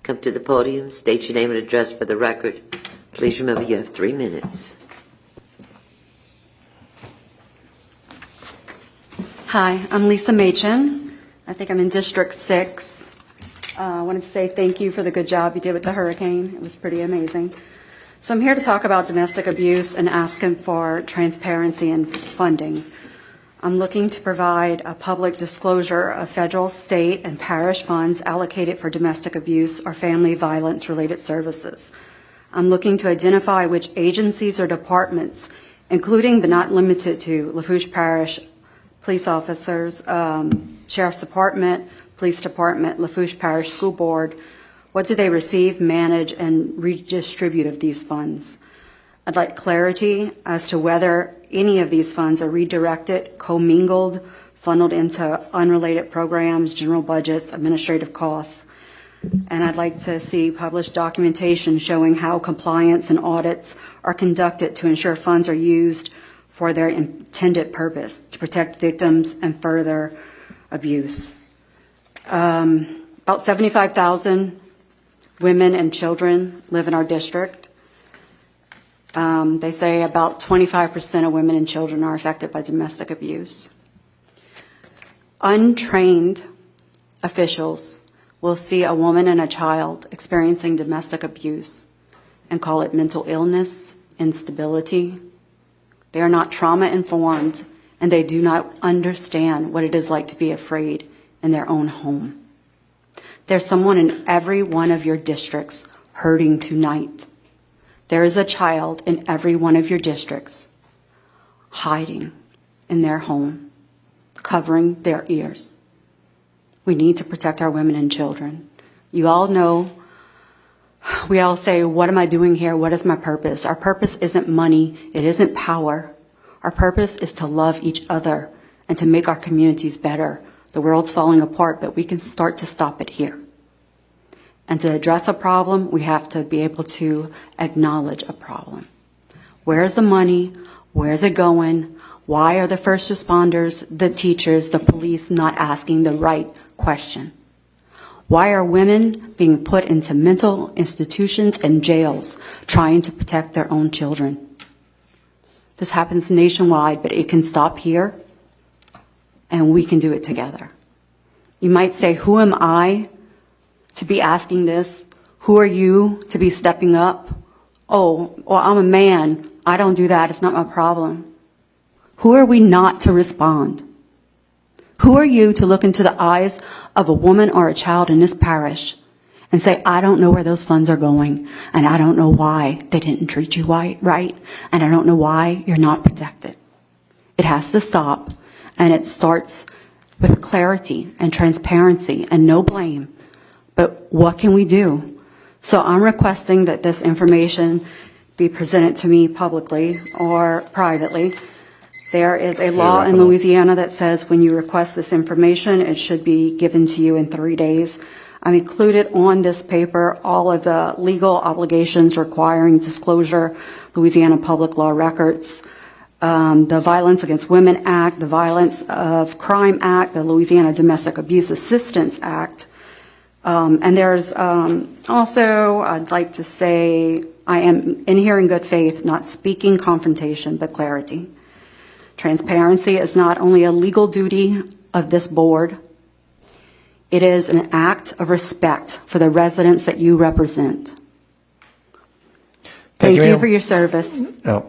come to the podium, state your name and address for the record. Please remember you have 3 minutes. Hi, I'm Lisa Machen. I think I'm in District 6. I wanted to say thank you for the good job you did with the hurricane. It was pretty amazing. So I'm here to talk about domestic abuse and asking for transparency and funding. I'm looking to provide a public disclosure of federal, state, and parish funds allocated for domestic abuse or family violence-related services. I'm looking to identify which agencies or departments, including but not limited to Lafourche Parish police officers, Sheriff's Department, Police Department, Lafourche Parish School Board, what do they receive, manage, and redistribute of these funds? I'd like clarity as to whether any of these funds are redirected, commingled, funneled into unrelated programs, general budgets, administrative costs. And I'd like to see published documentation showing how compliance and audits are conducted to ensure funds are used for their intended by victims and further abuse. By About 75,000 women and children live in our district. They say about 25% of women and children are affected by domestic abuse. Untrained officials will see a woman and a child experiencing domestic abuse and call it mental illness, instability. They are not trauma informed, and they do not understand what it is like to be afraid in their own home. There's someone in every one of your districts hurting tonight. There is a child in every one of your districts hiding in their home, covering their ears. We need to protect our women and children. You all know, we all say, what am I doing here? What is my purpose? Our purpose isn't money. It isn't power. Our purpose is to love each other and to make our communities better. The world's falling apart, but we can start to stop it here. And to address a problem, we have to be able to acknowledge a problem. Where's the money? Where's it going? Why are the first responders, the teachers, the police not asking the right question? Why are women being put into mental institutions and jails trying to protect their own children? This happens nationwide, but it can stop here, and we can do it together. You might say, who am I to be asking this? Who are you to be stepping up? Oh, well, I'm a man. I don't do that. It's not my problem. Who are we not to respond? Who are you to look into the eyes of a woman or a child in this parish and say, I don't know where those funds are going, and I don't know why they didn't treat you right, and I don't know why you're not protected. It has to stop, and it starts with clarity and transparency and no blame. But what can we do? So I'm requesting that this information be presented to me publicly or privately. There is a law in Louisiana that says when you request this information, it should be given to you in 3 days. I've included on this paper all of the legal obligations requiring disclosure, Louisiana Public Law Records, the Violence Against Women Act, the Violence of Crime Act, the Louisiana Domestic Abuse Assistance Act. And there's also, I'd like to say, I am in here in good faith, not speaking confrontation, but clarity. Transparency is not only a legal duty of this board, it is an act of respect for the residents that you represent. Thank you for your service. Oh.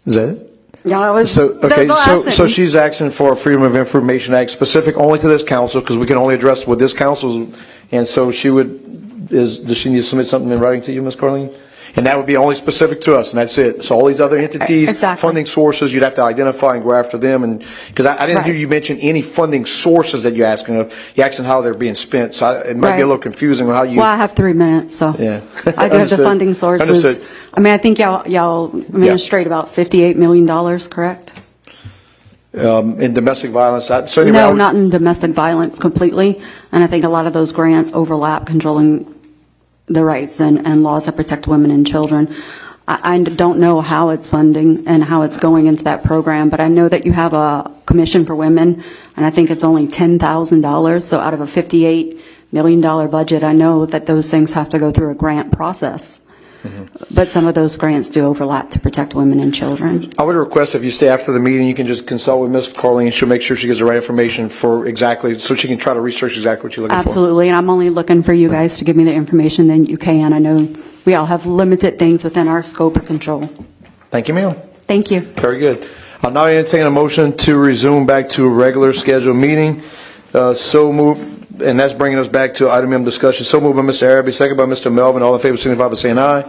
Is that it? Yeah, that was so she's asking for a Freedom of Information Act specific only to this council, because we can only address what this council's, and so she would, does she need to submit something in writing to you, Ms. Carlene? And that would be only specific to us, and that's it. So all these other entities, funding sources, you'd have to identify and go after them. And because I didn't hear you mention any funding sources that you're asking of. You're asking how they're being spent. So it might be a little confusing on how you. Well, I have 3 minutes, so yeah. I do have the funding sources. Understood. I mean, I think y'all administrate about $58 million, correct? In domestic violence, no, not in domestic violence completely. And I think a lot of those grants overlap controlling the rights and laws that protect women and children. I don't know how it's funding and how it's going into that program, but I know that you have a commission for women, and I think it's only $10,000. So out of a $58 million budget, I know that those things have to go through a grant process. Mm-hmm. But some of those grants do overlap to protect women and children. I would request if you stay after the meeting, you can just consult with Ms. Carlene. She'll make sure she gets the right information for exactly, so she can try to research exactly what you're looking for. Absolutely, and I'm only looking for you guys to give me the information that you can. I know we all have limited things within our scope of control. Thank you, ma'am. Thank you. Very good. I'll now entertain a motion to resume back to a regular scheduled meeting. So move. And that's bringing us back to item M discussion. So moved by Mr. Araby, second by Mr. Melvin. All in favor signify by saying aye.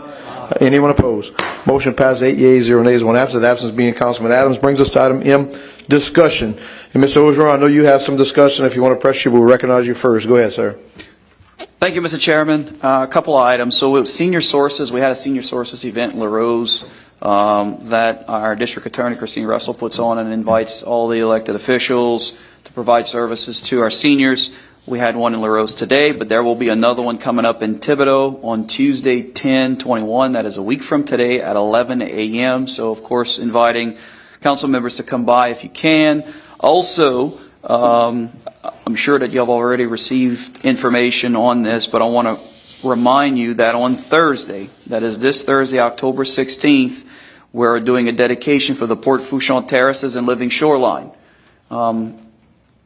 Anyone opposed? Motion passes 8 yeas, 0 nays, 1 absent. Absence being Councilman Adams. Brings us to item M, discussion. And Mr. Ogeron, I know you have some discussion. If you want to press you, we'll recognize you first. Go ahead, sir. Thank you, Mr. Chairman. A couple of items. So with senior sources, we had a senior sources event in LaRose that our district attorney, Christine Russell, puts on and invites all the elected officials to provide services to our seniors. We had one in LaRose today, but there will be another one coming up in Thibodaux on Tuesday, 10/21. That is a week from today at 11 a.m. So, of course, inviting council members to come by if you can. Also, I'm sure that you have already received information on this, but I want to remind you that on Thursday, that is this Thursday, October 16th, we're doing a dedication for the Port Fouchon Terraces and Living Shoreline.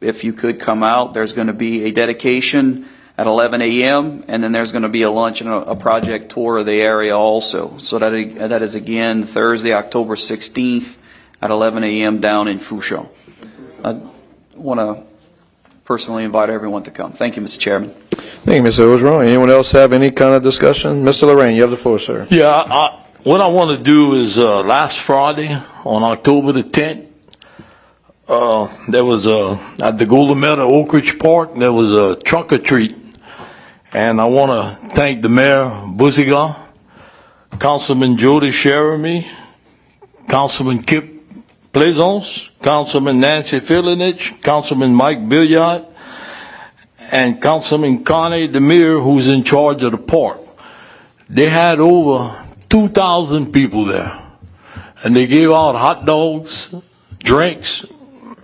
If you could come out, there's going to be a dedication at 11 a.m., and then there's going to be a lunch and a project tour of the area also. So that is, again, Thursday, October 16th at 11 a.m. down in Fouchon. I want to personally invite everyone to come. Thank you, Mr. Chairman. Thank you, Mr. Ogeron. Anyone else have any kind of discussion? Mr. Lorraine, you have the floor, sir. Yeah, what I want to do is last Friday on October the 10th, there was at the Golden Meadow Oak Ridge Park, there was a trunk or treat. And I want to thank the Mayor Buziga, Councilman Jody Sheremy, Councilman Kip Plaisance, Councilman Nancy Filinich, Councilman Mike Billiard, and Councilman Connie Demir, who's in charge of the park. They had over 2,000 people there, and they gave out hot dogs, drinks.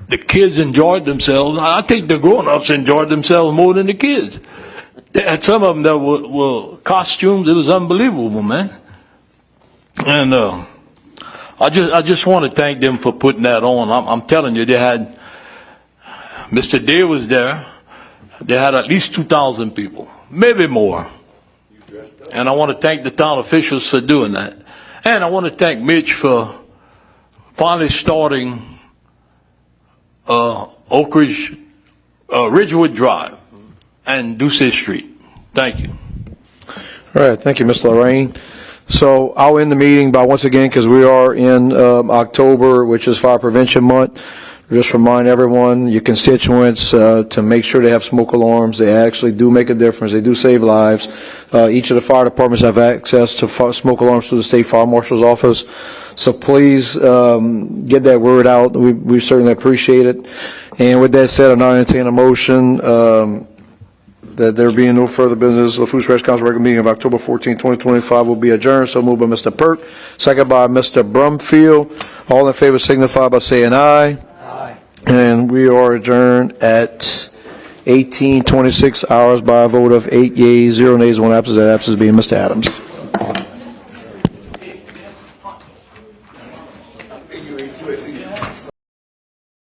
The kids enjoyed themselves. I think the grown-ups enjoyed themselves more than the kids. They had some of them that were costumes. It was unbelievable, man. And I just want to thank them for putting that on. I'm telling you, they had Mr. Day was there. They had at least 2,000 people, maybe more. And I want to thank the town officials for doing that. And I want to thank Mitch for finally starting Oak Ridge, Ridgewood Drive and Ducey Street. Thank you. All right, thank you, Mr. Lorraine. So I'll end the meeting by once again, because we are in October, which is Fire Prevention Month. Just remind everyone, your constituents, to make sure they have smoke alarms. They actually do make a difference. They do save lives. Each of the fire departments have access to smoke alarms through the State Fire Marshal's office. So please get that word out. We certainly appreciate it. And with that said, I now entertain a motion that there being no further business, the Lafourche Parish Council regular meeting of October 14, 2025 will be adjourned. So moved by Mr. Perk, second by Mr. Brumfield. All in favor signify by saying aye. Aye. And we are adjourned at 18:26 hours by a vote of 8 yeas, 0 nays, 1 absence. That absence being Mr. Adams.